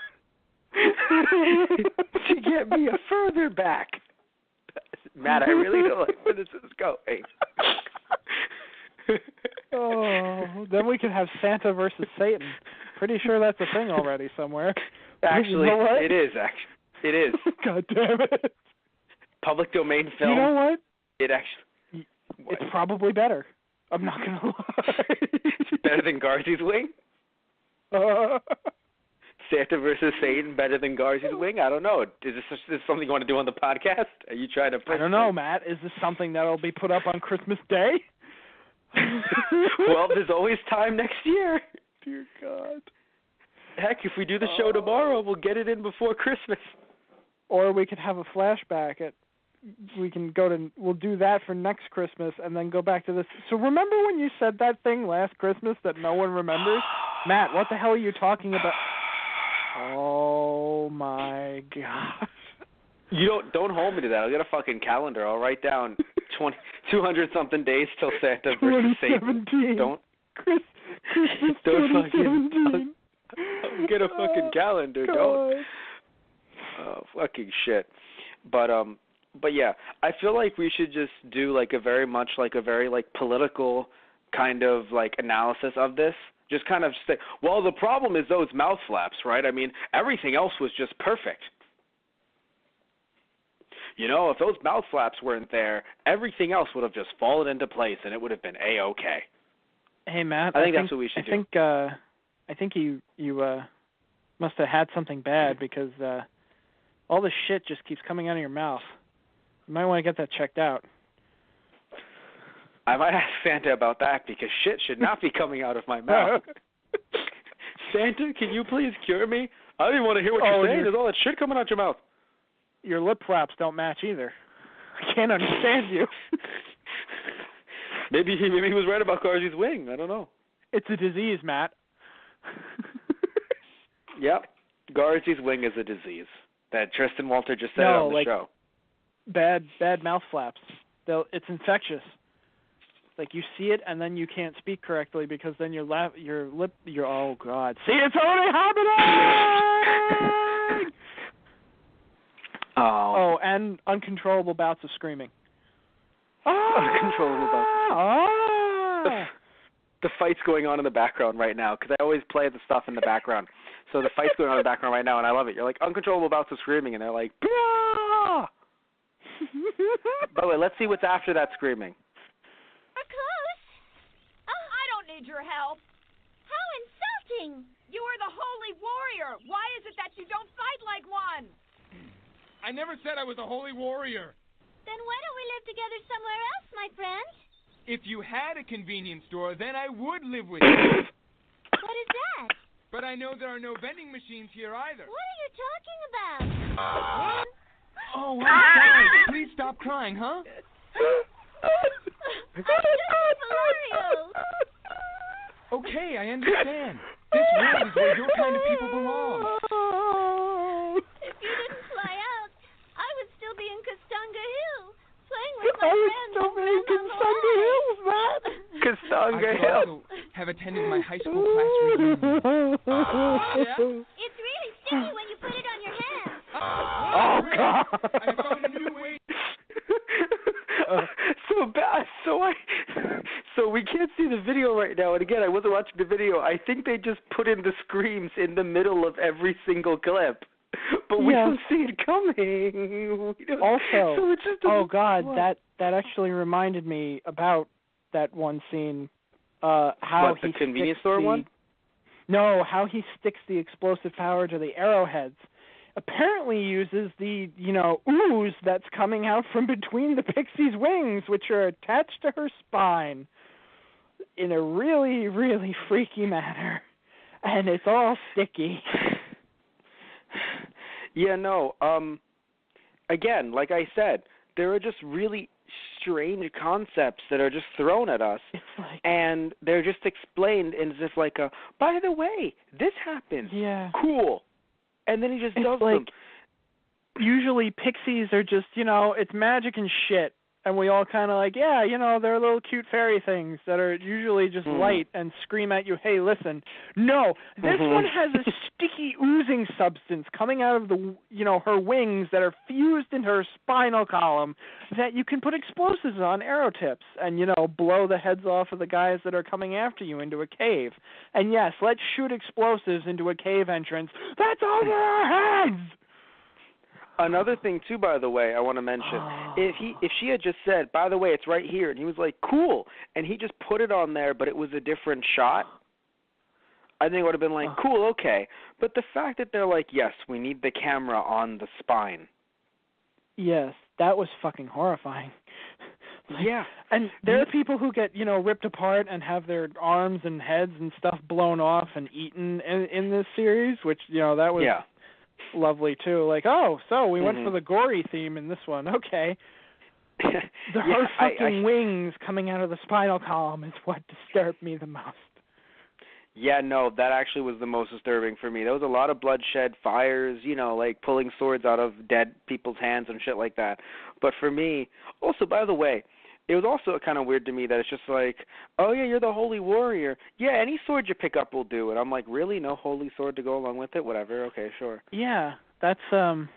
To get me a further back. Matt, I really don't like where this is going. Oh, then we could have Santa versus Satan. Pretty sure that's a thing already somewhere. Actually, you know what? it is. Actually, it is. God damn it! Public domain film. You know what? It actually. It's probably better. I'm not gonna lie. It's better than Garzey's Wing. Santa versus Satan better than Garzey's Wing? I don't know. Is this something you want to do on the podcast? Are you trying to push I don't know, Matt. Is this something that'll be put up on Christmas Day? Well, there's always time next year. Dear God. Heck, if we do the show tomorrow, we'll get it in before Christmas. Or we could have a flashback we'll do that for next Christmas and then go back to this. So remember when you said that thing last Christmas that no one remembers? Matt, what the hell are you talking about? Oh my gosh. You don't hold me to that. I'll get a fucking calendar. I'll write down 200 something days till Santa versus Satan. Don't Christmas don't 2017. I'll get a fucking calendar. God. Don't. Oh, fucking shit. But yeah, I feel like we should just do like a very political kind of like analysis of this. Just kind of say, well, the problem is those mouth flaps, right? I mean, everything else was just perfect. You know, if those mouth flaps weren't there, everything else would have just fallen into place and it would have been A-okay. Hey, Matt. I think that's what we should do. I think you must have had something bad because all this shit just keeps coming out of your mouth. You might want to get that checked out. I might ask Santa about that because shit should not be coming out of my mouth. Santa, can you please cure me? I don't even want to hear what you're saying. There's all that shit coming out your mouth. Your lip flaps don't match either. I can't understand you. Maybe he was right about Garzey's Wing. I don't know. It's a disease, Matt. Yep. Garzey's Wing is a disease. That Tristan Walter just said on the show. Bad mouth flaps. It's infectious. Like you see it and then you can't speak correctly because then your lip oh God. See, it's already happening. Oh, and uncontrollable bouts of screaming. Uncontrollable bouts. The fight's going on in the background right now because I always play the stuff in the background. So the fight's going on in the background right now, and I love it. You're like, uncontrollable bouts of screaming, and they're like, bah! By the way, let's see what's after that screaming. Marcos? Oh, I don't need your help. how insulting. You are the holy warrior. Why is it that you don't fight like one? I never said I was a holy warrior. Then why don't we live together somewhere else, my friend? If you had a convenience store, then I would live with you. What is that? But I know there are no vending machines here either. What are you talking about? Oh, I'm sorry. Please stop crying, huh? I'm just Valerio. Okay, I understand. This world is where your kind of people belong. If you didn't fly out, I would still be in Castanga Hill, playing with my friends. I would still be in Castanga Hills, Matt. Castanga I Hill. also have attended my high school class reunion. Yeah? It's really sticky when you put it on your hands. Oh, God. I found a new way. So we can't see the video right now. And again, I wasn't watching the video. I think they just put in the screams in the middle of every single clip. But we don't see it coming. Also, so it's just God, that actually reminded me about that one scene. How what, he the convenience store one? No, how he sticks the explosive power to the arrowheads. Apparently uses the, ooze that's coming out from between the pixie's wings, which are attached to her spine in a really, really freaky manner. And it's all sticky. Yeah, no. Again, like I said, there are just really strange concepts that are just thrown at us, and they're just explained as if like by the way, this happens. Yeah. Cool. And then he just does like, them. Usually pixies are just, it's magic and shit. and we all kind of like, yeah, they're little cute fairy things that are usually just light and scream at you, hey, listen. No, this one has a sticky oozing substance coming out of the, her wings that are fused in her spinal column that you can put explosives on, arrow tips, and, blow the heads off of the guys that are coming after you into a cave. And yes, let's shoot explosives into a cave entrance. That's over our heads! Another thing too, by the way, I want to mention, if she had just said, by the way, it's right here, and he was like, cool, and he just put it on there, but it was a different shot, I think it would have been like, cool, okay. But the fact that they're like, yes, we need the camera on the spine. Yes, that was fucking horrifying. Yeah. And there are people who get, ripped apart and have their arms and heads and stuff blown off and eaten in this series, which, that was... Yeah. Lovely too. Like, so we went for the gory theme in this one. Okay. Her fucking wings coming out of the spinal column is what disturbed me the most. Yeah, no, that actually was the most disturbing for me. There was a lot of bloodshed, fires, like pulling swords out of dead people's hands and shit like that. But for me, also, by the way, it was also kind of weird to me that it's just like, oh, yeah, you're the holy warrior. Yeah, any sword you pick up will do. And I'm like, really? No holy sword to go along with it? Whatever. Okay, sure. Yeah, that's, I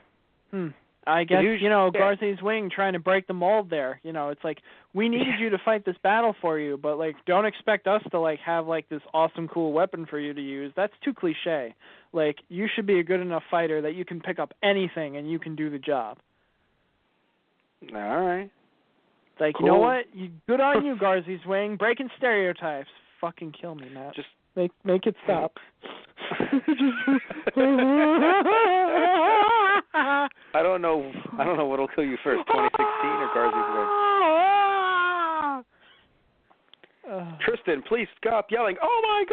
guess, Garzey's wing trying to break the mold there. It's like, we needed you to fight this battle for you, but, like, don't expect us to, like, have, like, this awesome, cool weapon for you to use. That's too cliche. Like, you should be a good enough fighter that you can pick up anything and you can do the job. All right. It's like, cool. You know what? Good on you, Garzey's wing. Breaking stereotypes. Fucking kill me, Matt. Just make it stop. I don't know what'll kill you first, 2016 or Garzey's wing. Tristan, please stop yelling. Oh my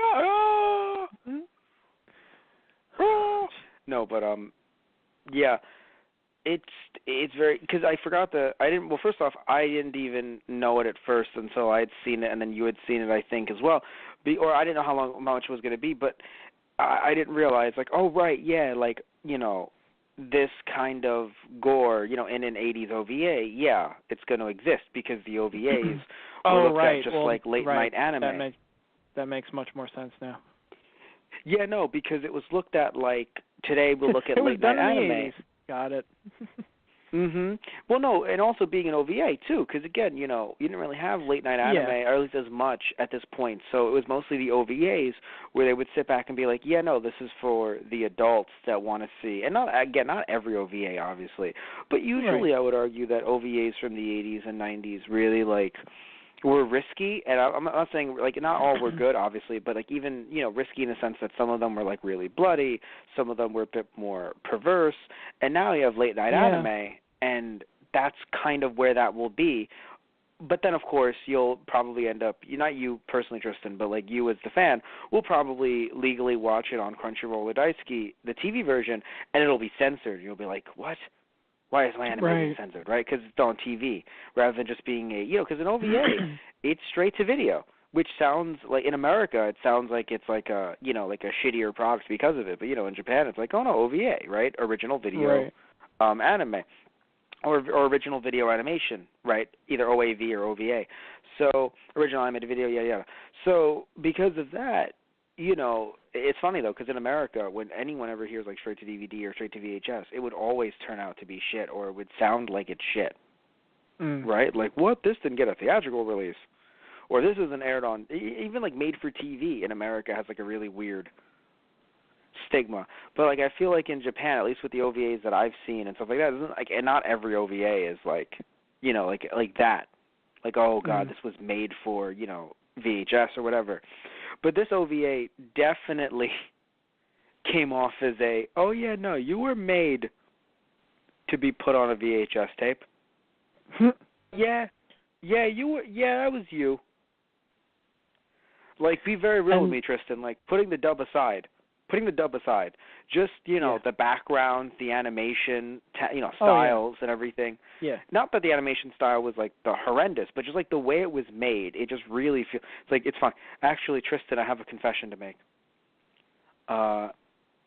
God! No, but yeah. It's very, because I forgot first off, I didn't even know it at first until I had seen it, and then you had seen it, I think, as well, or I didn't know how much it was going to be, but I didn't realize, like, oh, right, yeah, like, this kind of gore, in an 80s OVA, yeah, it's going to exist, because the OVAs were looked at just like late-night anime. That makes much more sense now. Yeah, no, because it was looked at like, today we'll look at late-night anime. Got it. Well, no, and also being an OVA, too, because, again, you didn't really have late-night anime, or at least as much at this point. So it was mostly the OVAs where they would sit back and be like, yeah, no, this is for the adults that want to see. And, not every OVA, obviously. But usually I would argue that OVAs from the 80s and 90s really, like, were risky. And I'm not saying, like, not all were good, obviously, but, like, even, risky in the sense that some of them were, like, really bloody. Some of them were a bit more perverse. And now you have late-night anime, and that's kind of where that will be. But then, of course, you'll probably end up, not you personally, Tristan, but, like, you as the fan, will probably legally watch it on Crunchyroll or Daisuke, the TV version, and it'll be censored. You'll be like, what? Why is my anime being censored, right? Because it's on TV, rather than just being because an OVA, it's straight to video, which sounds like, in America, it sounds like it's like a, like a shittier product because of it. But, in Japan, it's like, oh, no, OVA, right? Original video anime. Or original video animation, right? Either OAV or OVA. So, original animated video, yeah. So, because of that, it's funny, though, because in America, when anyone ever hears, like, straight to DVD or straight to VHS, it would always turn out to be shit, or it would sound like it's shit, right? Like, what? This didn't get a theatrical release. Or this isn't aired on, even, like, made for TV in America has, like, a really weird stigma. But, like, I feel like in Japan, at least with the OVAs that I've seen and stuff like that, like, and not every OVA is, like, like that. Like, oh, God, this was made for, VHS or whatever. But this OVA definitely came off as a, oh, yeah, no, you were made to be put on a VHS tape. Yeah, you were, that was you. Like, be very real with me, Tristan. Like, putting the dub aside, just, the background, the animation, styles and everything. Yeah. Not that the animation style was, like, the horrendous, but just, like, the way it was made, it just really feels, it's like, it's fun. Actually, Tristan, I have a confession to make.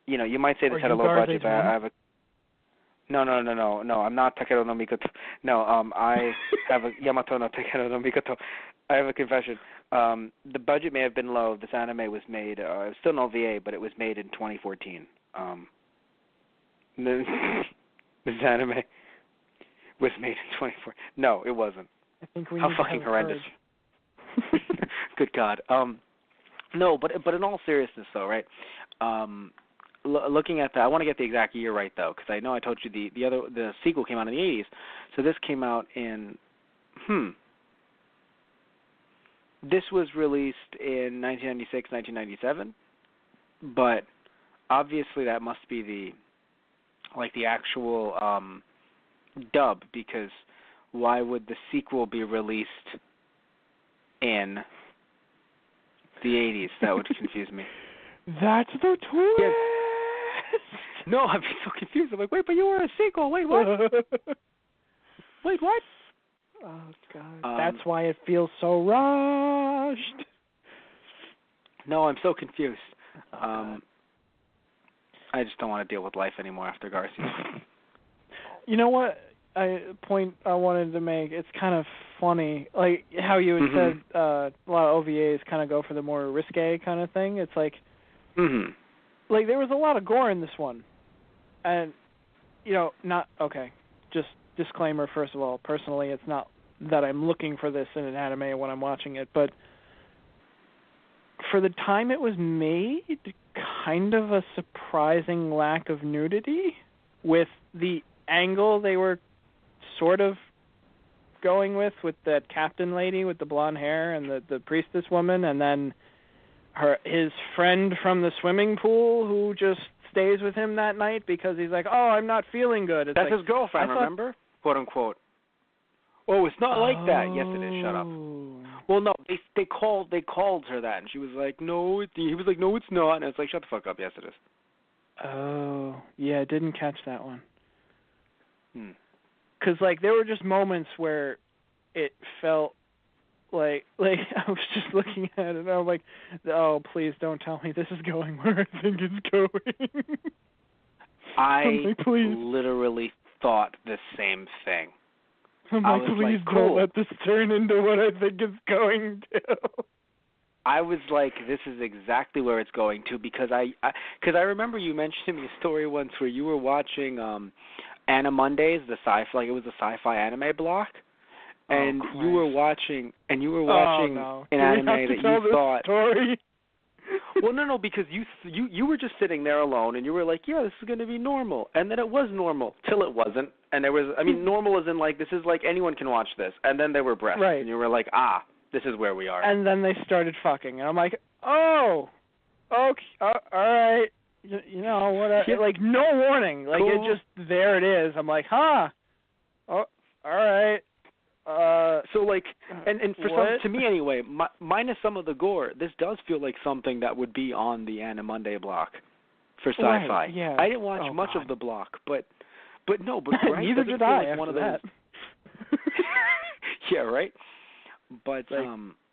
You might say this had a low budget, but I have No. I'm not Takeru no Mikoto. No, I have a Yamato no Takeru no Mikoto. I have a confession. The budget may have been low. This anime was made. It was still an OVA, but it was made in 2014. This anime was made in 2014. No, it wasn't. I think we How need fucking to have horrendous. courage. Good God. No, but in all seriousness, though, right? Looking at that, I want to get the exact year right, though, because I know I told you the sequel came out in the 80s. So this came out in This was released in 1996, 1997, but obviously that must be the actual dub, because why would the sequel be released in the 80s? That would confuse me. That's the twist. Yes. No, I'm so confused. I'm like, wait, but you were a sequel. Wait, what? Wait, what? Oh God, that's why it feels so rushed. No, I'm so confused. Oh, I just don't want to deal with life anymore after Garzey. You know what? Point I wanted to make. It's kind of funny, like how you had said a lot of OVAs kind of go for the more risque kind of thing. It's like, like there was a lot of gore in this one, and not okay. Just disclaimer first of all. Personally, it's not that I'm looking for this in an anime when I'm watching it, but for the time it was made, kind of a surprising lack of nudity with the angle they were sort of going with that captain lady with the blonde hair and the priestess woman, and then his friend from the swimming pool who just stays with him that night because he's like, oh, I'm not feeling good. It's That's like, his girlfriend, remember? Quote unquote. Oh, it's not like that. Yes, it is. Shut up. Well, no, they called her that, and she was like, no. He was like, no, it's not. And it's like, shut the fuck up. Yes, it is. Oh, yeah, I didn't catch that one. Because like there were just moments where it felt like I was just looking at it and I was like, oh, please don't tell me this is going where I think it's going. I like, please. Literally thought the same thing. I'm like, please don't let this turn into what I think it's going to. I was like, this is exactly where it's going to, because I remember you mentioned to me a story once where you were watching Anna Mondays, it was a sci-fi anime block, and you were watching an anime that you thought. Story. Well, no, because you were just sitting there alone, and you were like, yeah, this is going to be normal, and then it was normal till it wasn't, and there was, normal as in like this is like anyone can watch this, and then there were breasts, right. And you were like, this is where we are. And then they started fucking, and I'm like, oh, okay, all right. Like no warning. Like cool. It just, there it is. I'm like, oh, all right. So like, and for what? some, to me anyway, minus some of the gore, this does feel like something that would be on the Anna Monday block for sci-fi. Right, yeah. I didn't watch much of the block, but right? Neither did I. Like one of that. Yeah, right. But like,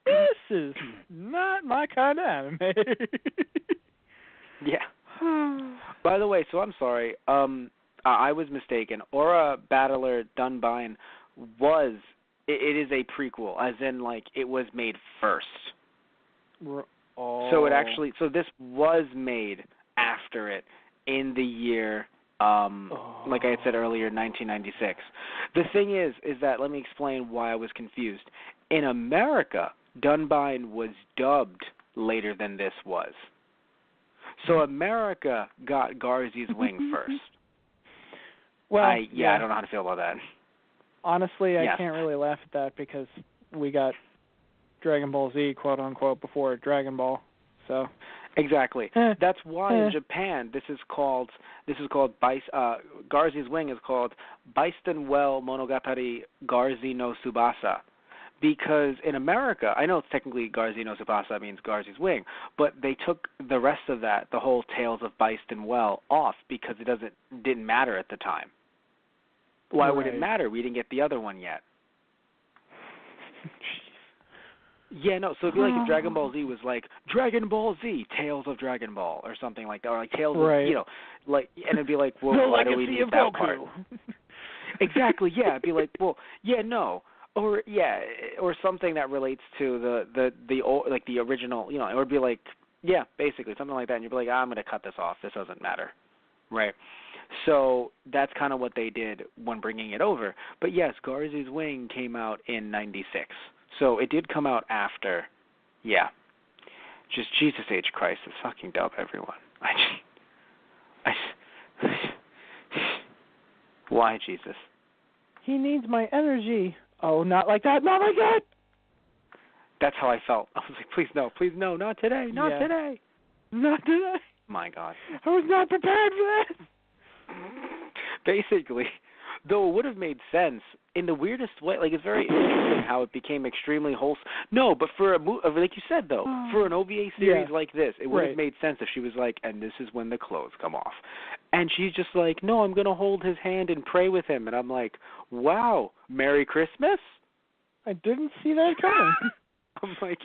this is not my kind of anime. Yeah. By the way, so I'm sorry. I was mistaken. Aura Battler Dunbine was. It is a prequel, as in like it was made first. So it actually. So this was made after it in the year. Like I had said earlier, 1996. The thing is that let me explain why I was confused. In America, Dunbine was dubbed later than this was. So America got Garzey's wing first. Well, I don't know how to feel about that. Honestly, I can't really laugh at that because we got Dragon Ball Z, quote unquote, before Dragon Ball. So exactly. That's why in Japan this is called Garzey's wing is called Baisten well Monogatari Garzey no Tsubasa. Because in America, I know it's technically Garzey no Tsubasa means Garzey's wing, but they took the rest of that, the whole Tales of Baisten well, off because it didn't matter at the time. Why would it matter? We didn't get the other one yet. Yeah, no. So it'd be like if Dragon Ball Z was like Dragon Ball Z, Tales of Dragon Ball, or something like that, or like Tales of, like, and it'd be like, well, the why do we Legacy need of that Goku. part? Exactly. Yeah. It'd be like, well, yeah, no, or or something that relates to the old, like the original, it would be like, yeah, basically something like that, and you'd be like, I'm gonna cut this off. This doesn't matter, right? So that's kind of what they did when bringing it over. But yes, Garzey's Wing came out in '96. So it did come out after, Just Jesus H. Christ, this fucking dub, everyone. Why, Jesus? He needs my energy. Oh, not like that, not like that! That's how I felt. I was like, please no, not today, not today. Not today. My God. I was not prepared for this. Basically, though it would have made sense in the weirdest way. Like, it's very interesting how it became extremely wholesome. No, but for a like you said, though, for an OVA series like this, it would have made sense if she was like, and this is when the clothes come off. And she's just like, no, I'm going to hold his hand and pray with him. And I'm like, wow, Merry Christmas? I didn't see that coming. I'm like,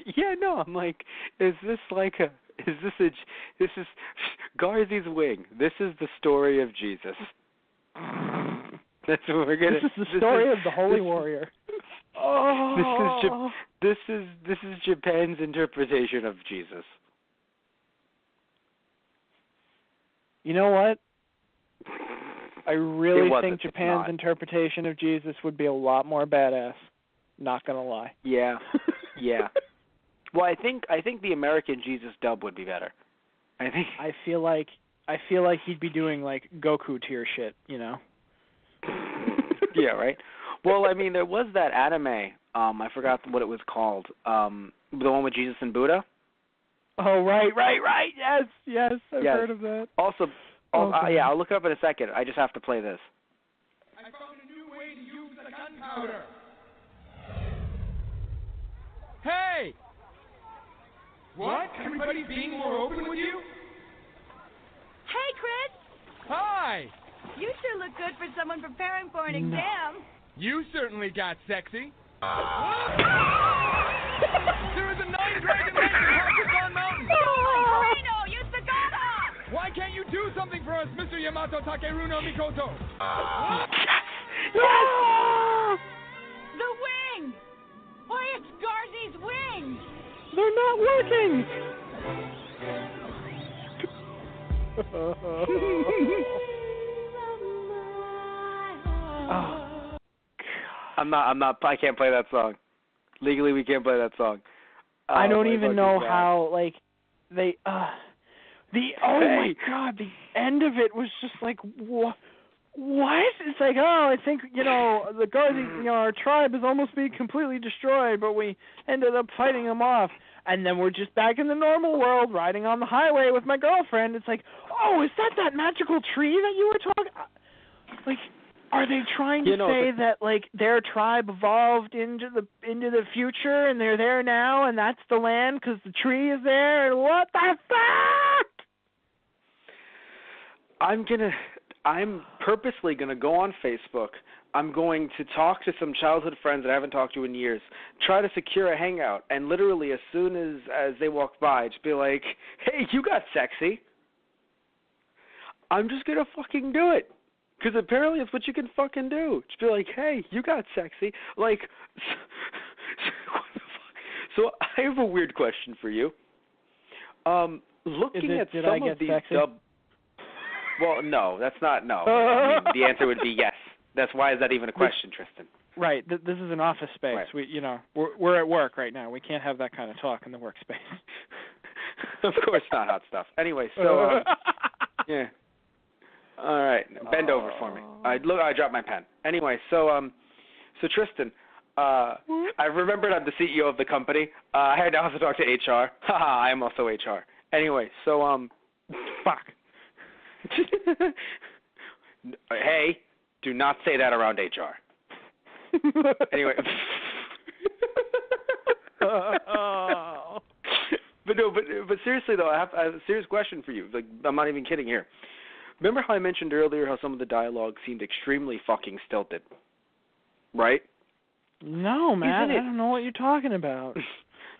I'm like, this is Garzey's Wing. This is the story of Jesus. That's what we're gonna. This is the story of the Holy Warrior. This is Japan's interpretation of Jesus. You know what? I really think Japan's interpretation of Jesus would be a lot more badass. Not gonna lie. Yeah. Well, I think the American Jesus dub would be better. I feel like he'd be doing like Goku tier shit, Yeah, right. Well, I mean, there was that anime. I forgot what it was called. The one with Jesus and Buddha. Oh, right. Yes, I've heard of that. Also, I'll look it up in a second. I just have to play this. I found a new way to use the gunpowder. Hey! What? Everybody being more open with you? Hey, Chris. Hi! You sure look good for someone preparing for an exam. You certainly got sexy. There is a 9-dragon on Mountain. Reno, use the Gata! Why can't you do something for us, Mr. Yamato Takeruno Mikoto? The wing! Why, it's Garzey's wing! They're not working! I can't play that song. Legally, we can't play that song. I don't even know how, like, they, my God, the end of it was just like, what? It's like, I think, the Garzey, our tribe is almost being completely destroyed, but we ended up fighting them off. And then we're just back in the normal world, riding on the highway with my girlfriend. It's like, is that magical tree that you were talking? Like, are they trying to say that like their tribe evolved into the future and they're there now and that's the land because the tree is there? And what the fuck? I'm purposely gonna go on Facebook. I'm going to talk to some childhood friends that I haven't talked to in years, try to secure a hangout, and literally as soon as they walk by, just be like, hey, you got sexy. I'm just going to fucking do it. Because apparently it's what you can fucking do. Just be like, hey, you got sexy. Like, what the fuck? So I have a weird question for you. Looking at some of these dub... Well, no, that's not, no. I mean, the answer would be yes. That's why is that even a question, Tristan? Right. This is an office space. Right. We, we're at work right now. We can't have that kind of talk in the workspace. Of course not, hot stuff. Anyway, so yeah. All right, bend over for me. I dropped my pen. Anyway, so Tristan, I remembered I'm the CEO of the company. I had to also talk to HR. Haha, I am also HR. Anyway, so fuck. Hey. Do not say that around HR. Anyway. But seriously though, I have a serious question for you. Like, I'm not even kidding here. Remember how I mentioned earlier how some of the dialogue seemed extremely fucking stilted, right? No, man, I don't know what you're talking about.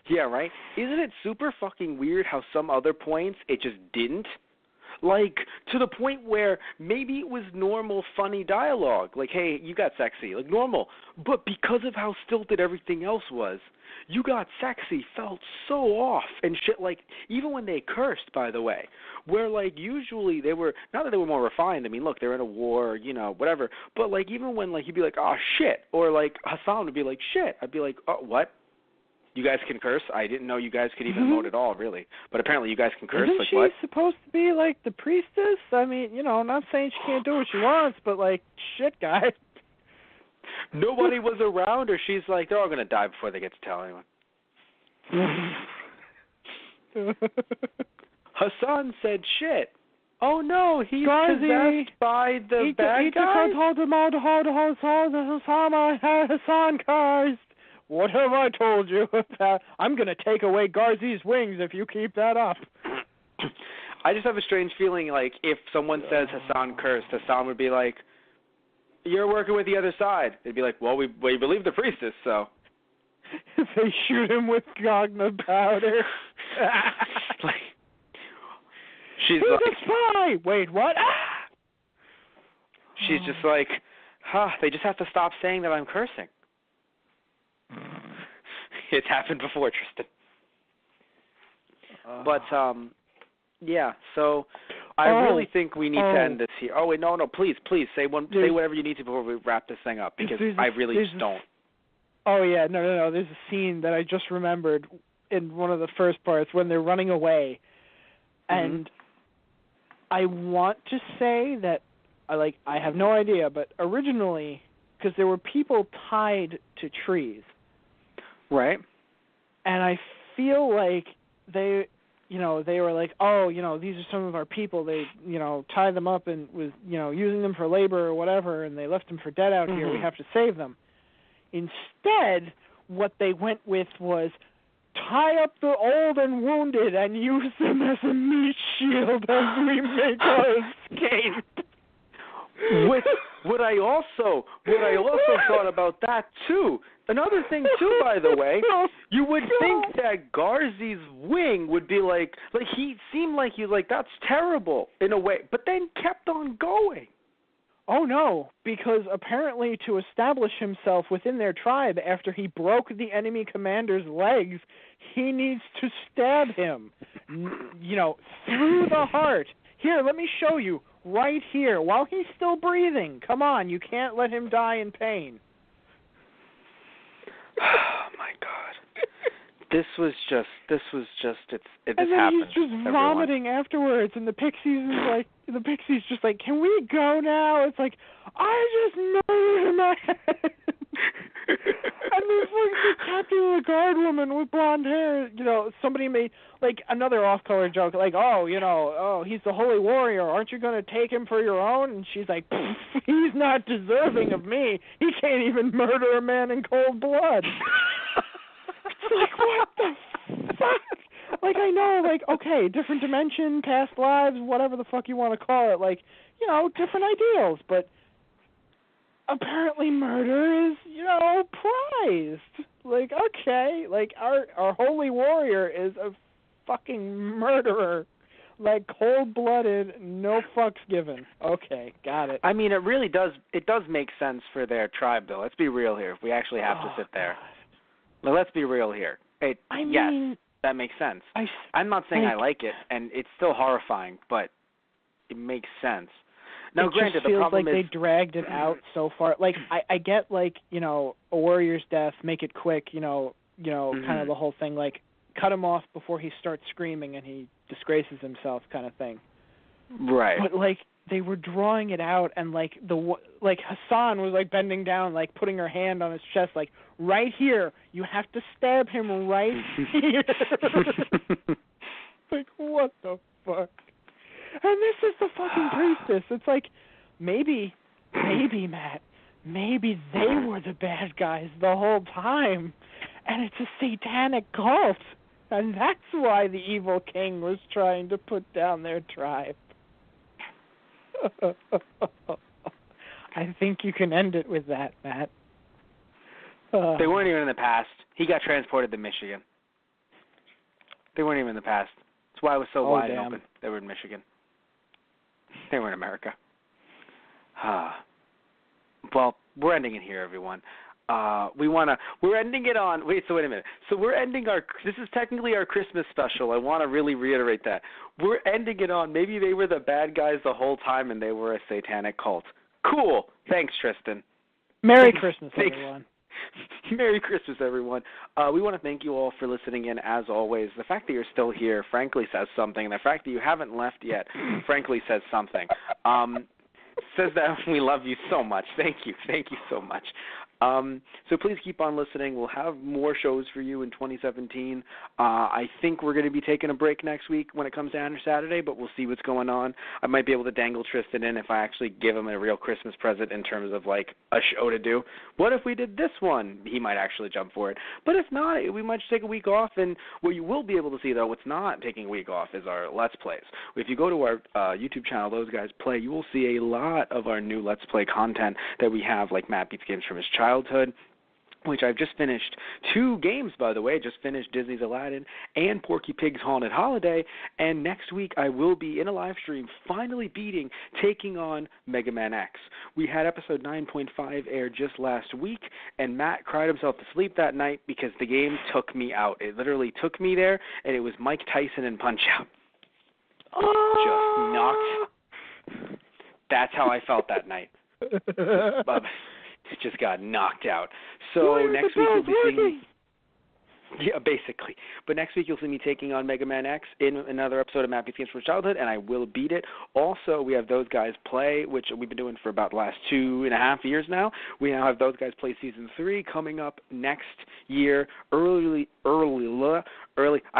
Yeah, right? Isn't it super fucking weird how some other points it just didn't? Like, to the point where maybe it was normal, funny dialogue. Like, hey, you got sexy. Like, normal. But because of how stilted everything else was, you got sexy felt so off and shit. Like, even when they cursed, by the way, where, like, usually they were, not that they were more refined. I mean, look, they're in a war, you know, whatever. But, like, even when, like, you'd be like, oh, shit. Or, like, Hassan would be like, shit. I'd be like, oh, what? You guys can curse? I didn't know you guys could even emote at all, really. But apparently you guys can curse. Isn't like, she what? supposed to be, like, the priestess? I mean, you know, I'm not saying she can't do what she wants, but, like, shit, guys. Nobody was around her. She's like, they're all going to die before they get to tell anyone. Hassan said shit. Oh, no, he's Garzey, possessed by the bad guy? Hassan Christ. What have I told you about? I'm going to take away Garzey's wings if you keep that up. I just have a strange feeling like if someone says Hassan cursed, Hassan would be like, you're working with the other side. They'd be like, well, we believe the priestess, so. They shoot him with Gogna powder. Like, she's He's like, a spy! Wait, what? She's just like, they just have to stop saying that I'm cursing. It's happened before, Tristan. But, yeah, so I really think we need to end this here. Oh, wait, no, please, say whatever you need to before we wrap this thing up, because I really just don't. Oh, yeah, no. There's a scene that I just remembered in one of the first parts when they're running away. And I want to say that, I have no idea, but originally, because there were people tied to trees. Right. And I feel like they were like, oh, these are some of our people. They, tied them up and was, using them for labor or whatever, and they left them for dead out here. We have to save them. Instead, what they went with was tie up the old and wounded and use them as a meat shield as we make our escape. What I also thought about that too. Another thing too, by the way, you would think that Garzey's wing would be like he seemed like he was like, that's terrible in a way, but then kept on going. Oh no, because apparently to establish himself within their tribe after he broke the enemy commander's legs, he needs to stab him, through the heart. Here, let me show you. Right here, while he's still breathing. Come on, you can't let him die in pain. Oh my God! This was just it and then happened. He's just vomiting afterwards, and the Pixie's just like, can we go now? It's like, I just murdered a man. And there's like the captain of the guard woman with blonde hair. Somebody made like another off-color joke, like, he's the holy warrior. Aren't you going to take him for your own? And she's like, he's not deserving of me. He can't even murder a man in cold blood. It's like, what the fuck? Like, I know, like, okay, different dimension, past lives, whatever the fuck you want to call it, like, different ideals, but apparently murder is, prized. Like, okay, like, our holy warrior is a fucking murderer. Like, cold-blooded, no fucks given. Okay, got it. I mean, it really does, make sense for their tribe, though. Let's be real here. If we actually have to sit there. Well, let's be real here. Yes, that makes sense. I'm not saying I like it, and it's still horrifying, but it makes sense. Now, granted, the problem like is they dragged it out so far. Like, I get, like, a warrior's death, make it quick, kind of the whole thing, like, cut him off before he starts screaming and he disgraces himself kind of thing. Right. But, like, they were drawing it out, and, like, Hassan was, like, bending down, like, putting her hand on his chest, like, right here. You have to stab him right here. Like, what the fuck? And this is the fucking priestess. It's like, maybe, Matt, maybe they were the bad guys the whole time, and it's a satanic cult, and that's why the evil king was trying to put down their tribe. I think you can end it with that, Matt. They weren't even in the past. He got transported to Michigan. They weren't even in the past. That's why it was so Oh, wide damn. and open. They were in Michigan. They were in America. Well, we're ending it here, everyone. We're ending it on, wait a minute. So we're ending this is technically our Christmas special. I want to really reiterate that. We're ending it on, maybe they were the bad guys the whole time and they were a satanic cult. Cool. Thanks, Tristan. Merry Christmas, everyone. Merry Christmas, everyone. We want to thank you all for listening in, as always. The fact that you're still here, frankly, says something. The fact that you haven't left yet, frankly, says something. Says that we love you so much. Thank you so much. So please keep on listening. We'll have more shows for you in 2017. I think we're going to be taking a break next week when it comes down to Saturday, but we'll see what's going on. I might be able to dangle Tristan in if I actually give him a real Christmas present in terms of like a show to do. What if we did this one? He might actually jump for it. But if not, we might just take a week off. And what you will be able to see, though, what's not taking a week off is our Let's Plays. If you go to our YouTube channel, Those Guys Play, you will see a lot of our new Let's Play content that we have, like Matt Beats Games from his childhood, which I've just finished 2 games, by the way. Just finished Disney's Aladdin and Porky Pig's Haunted Holiday, and next week I will be in a live stream finally taking on Mega Man X. We had episode 9.5 air just last week, and Matt cried himself to sleep that night because the game took me out. It literally took me there, and it was Mike Tyson and Punch-Out. Just knocked. That's how I felt that night. Just got knocked out. So next week you'll be seeing me. Yeah, basically. But next week you'll see me taking on Mega Man X in another episode of Matt Beats Games from Childhood, and I will beat it. Also, we have Those Guys Play, which we've been doing for about the last 2.5 years now. We now have Those Guys Play Season 3 coming up next year, early. I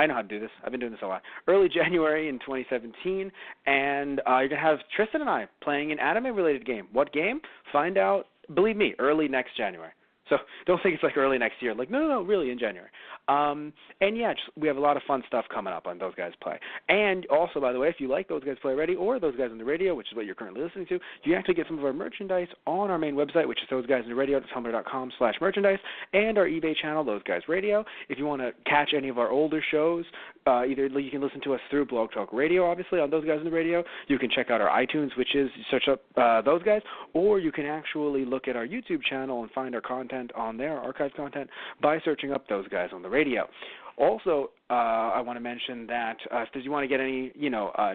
know how to do this. I've been doing this a lot. Early January in 2017, and you're going to have Tristan and I playing an anime-related game. What game? Find out, believe me, early next January. So don't think it's like early next year. Like, no, really in January. And yeah, we have a lot of fun stuff coming up on Those Guys Play. And also, by the way, if you like Those Guys Play already or Those Guys on the Radio, which is what you're currently listening to, you can actually get some of our merchandise on our main website, which is thoseguysontheradio.tumblr.com/merchandise, and our eBay channel, Those Guys Radio. If you want to catch any of our older shows, either you can listen to us through Blog Talk Radio, obviously, on Those Guys on the Radio. You can check out our iTunes, which is search up Those Guys, or you can actually look at our YouTube channel and find our content on there, archived content, by searching up Those Guys on the Radio. Also, I want to mention that if you want to get any,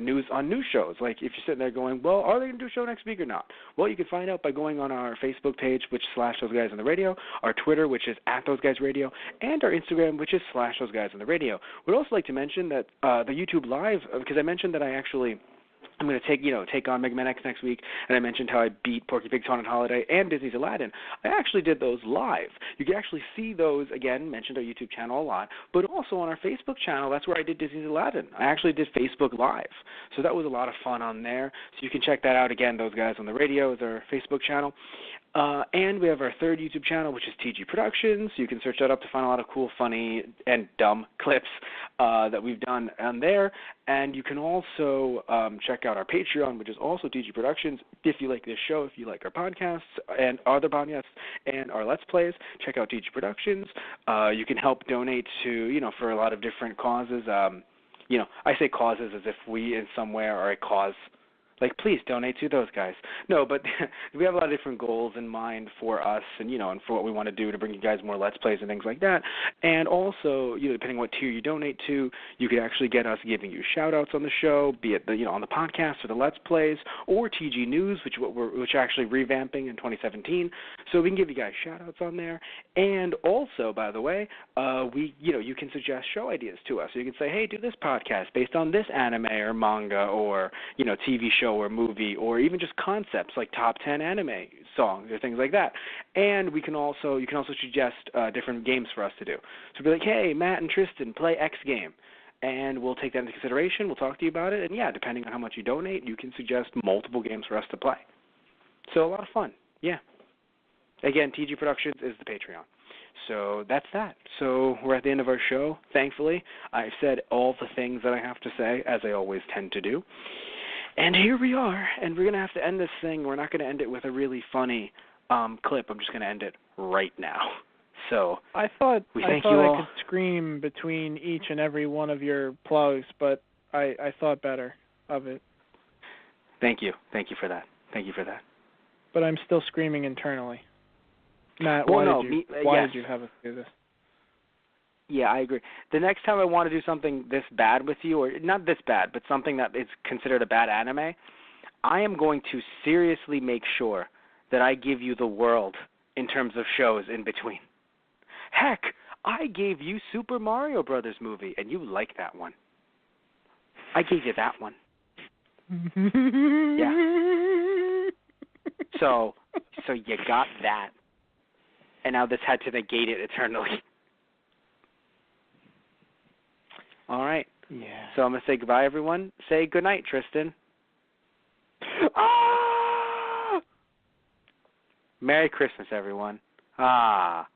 news on new shows, like if you're sitting there going, well, are they going to do a show next week or not? Well, you can find out by going on our Facebook page, which is /Those Guys on the Radio, our Twitter, which is @Those Guys Radio, and our Instagram, which is /Those Guys on the Radio. We'd also like to mention that the YouTube Live, because I mentioned that I'm going to take on Mega Man X next week, and I mentioned how I beat Porky Pig's Haunted Holiday and Disney's Aladdin. I actually did those live. You can actually see those, again, mentioned our YouTube channel a lot, but also on our Facebook channel. That's where I did Disney's Aladdin. I actually did Facebook Live. So that was a lot of fun on there. So you can check that out. Again, Those Guys on the Radio is our Facebook channel. And we have our third YouTube channel, which is TG Productions. You can search that up to find a lot of cool, funny, and dumb clips that we've done on there. And you can also check out our Patreon, which is also TG Productions. If you like this show, if you like our podcasts and other podcasts and our Let's Plays, check out TG Productions. You can help donate to, for a lot of different causes. I say causes as if we in some way are a cause. Like, please donate to those guys. No, but we have a lot of different goals in mind for us and, and for what we want to do to bring you guys more Let's Plays and things like that. And also, depending on what tier you donate to, you could actually get us giving you shout-outs on the show, be it, on the podcast or the Let's Plays, or TG News, which we're actually revamping in 2017. So we can give you guys shout-outs on there. And also, by the way, you can suggest show ideas to us. So you can say, hey, do this podcast based on this anime or manga or, TV show or movie, or even just concepts like top 10 anime songs or things like that. And you can also suggest different games for us to do. So be like, hey, Matt and Tristan, play X game. And we'll take that into consideration. We'll talk to you about it. And, yeah, depending on how much you donate, you can suggest multiple games for us to play. So a lot of fun. Yeah. Again, TG Productions is the Patreon. So that's that. So we're at the end of our show, thankfully. I've said all the things that I have to say, as I always tend to do. And here we are, and we're going to have to end this thing. We're not going to end it with a really funny clip. I'm just going to end it right now. So I thought I all. could scream between each and every one of your plugs, but I thought better of it. Thank you for that. But I'm still screaming internally. Matt, Well, why yes. did you have us do this? Yeah, I agree. The next time I want to do something this bad with you, or not this bad, but something that is considered a bad anime, I am going to seriously make sure that I give you the world in terms of shows in between. Heck, I gave you Super Mario Brothers movie, and you like that one. I gave you that one. Yeah. So you got that. And now this had to negate it eternally. All right. Yeah. So I'm going to say goodbye, everyone. Say goodnight, Tristan. Ah! Merry Christmas, everyone. Ah.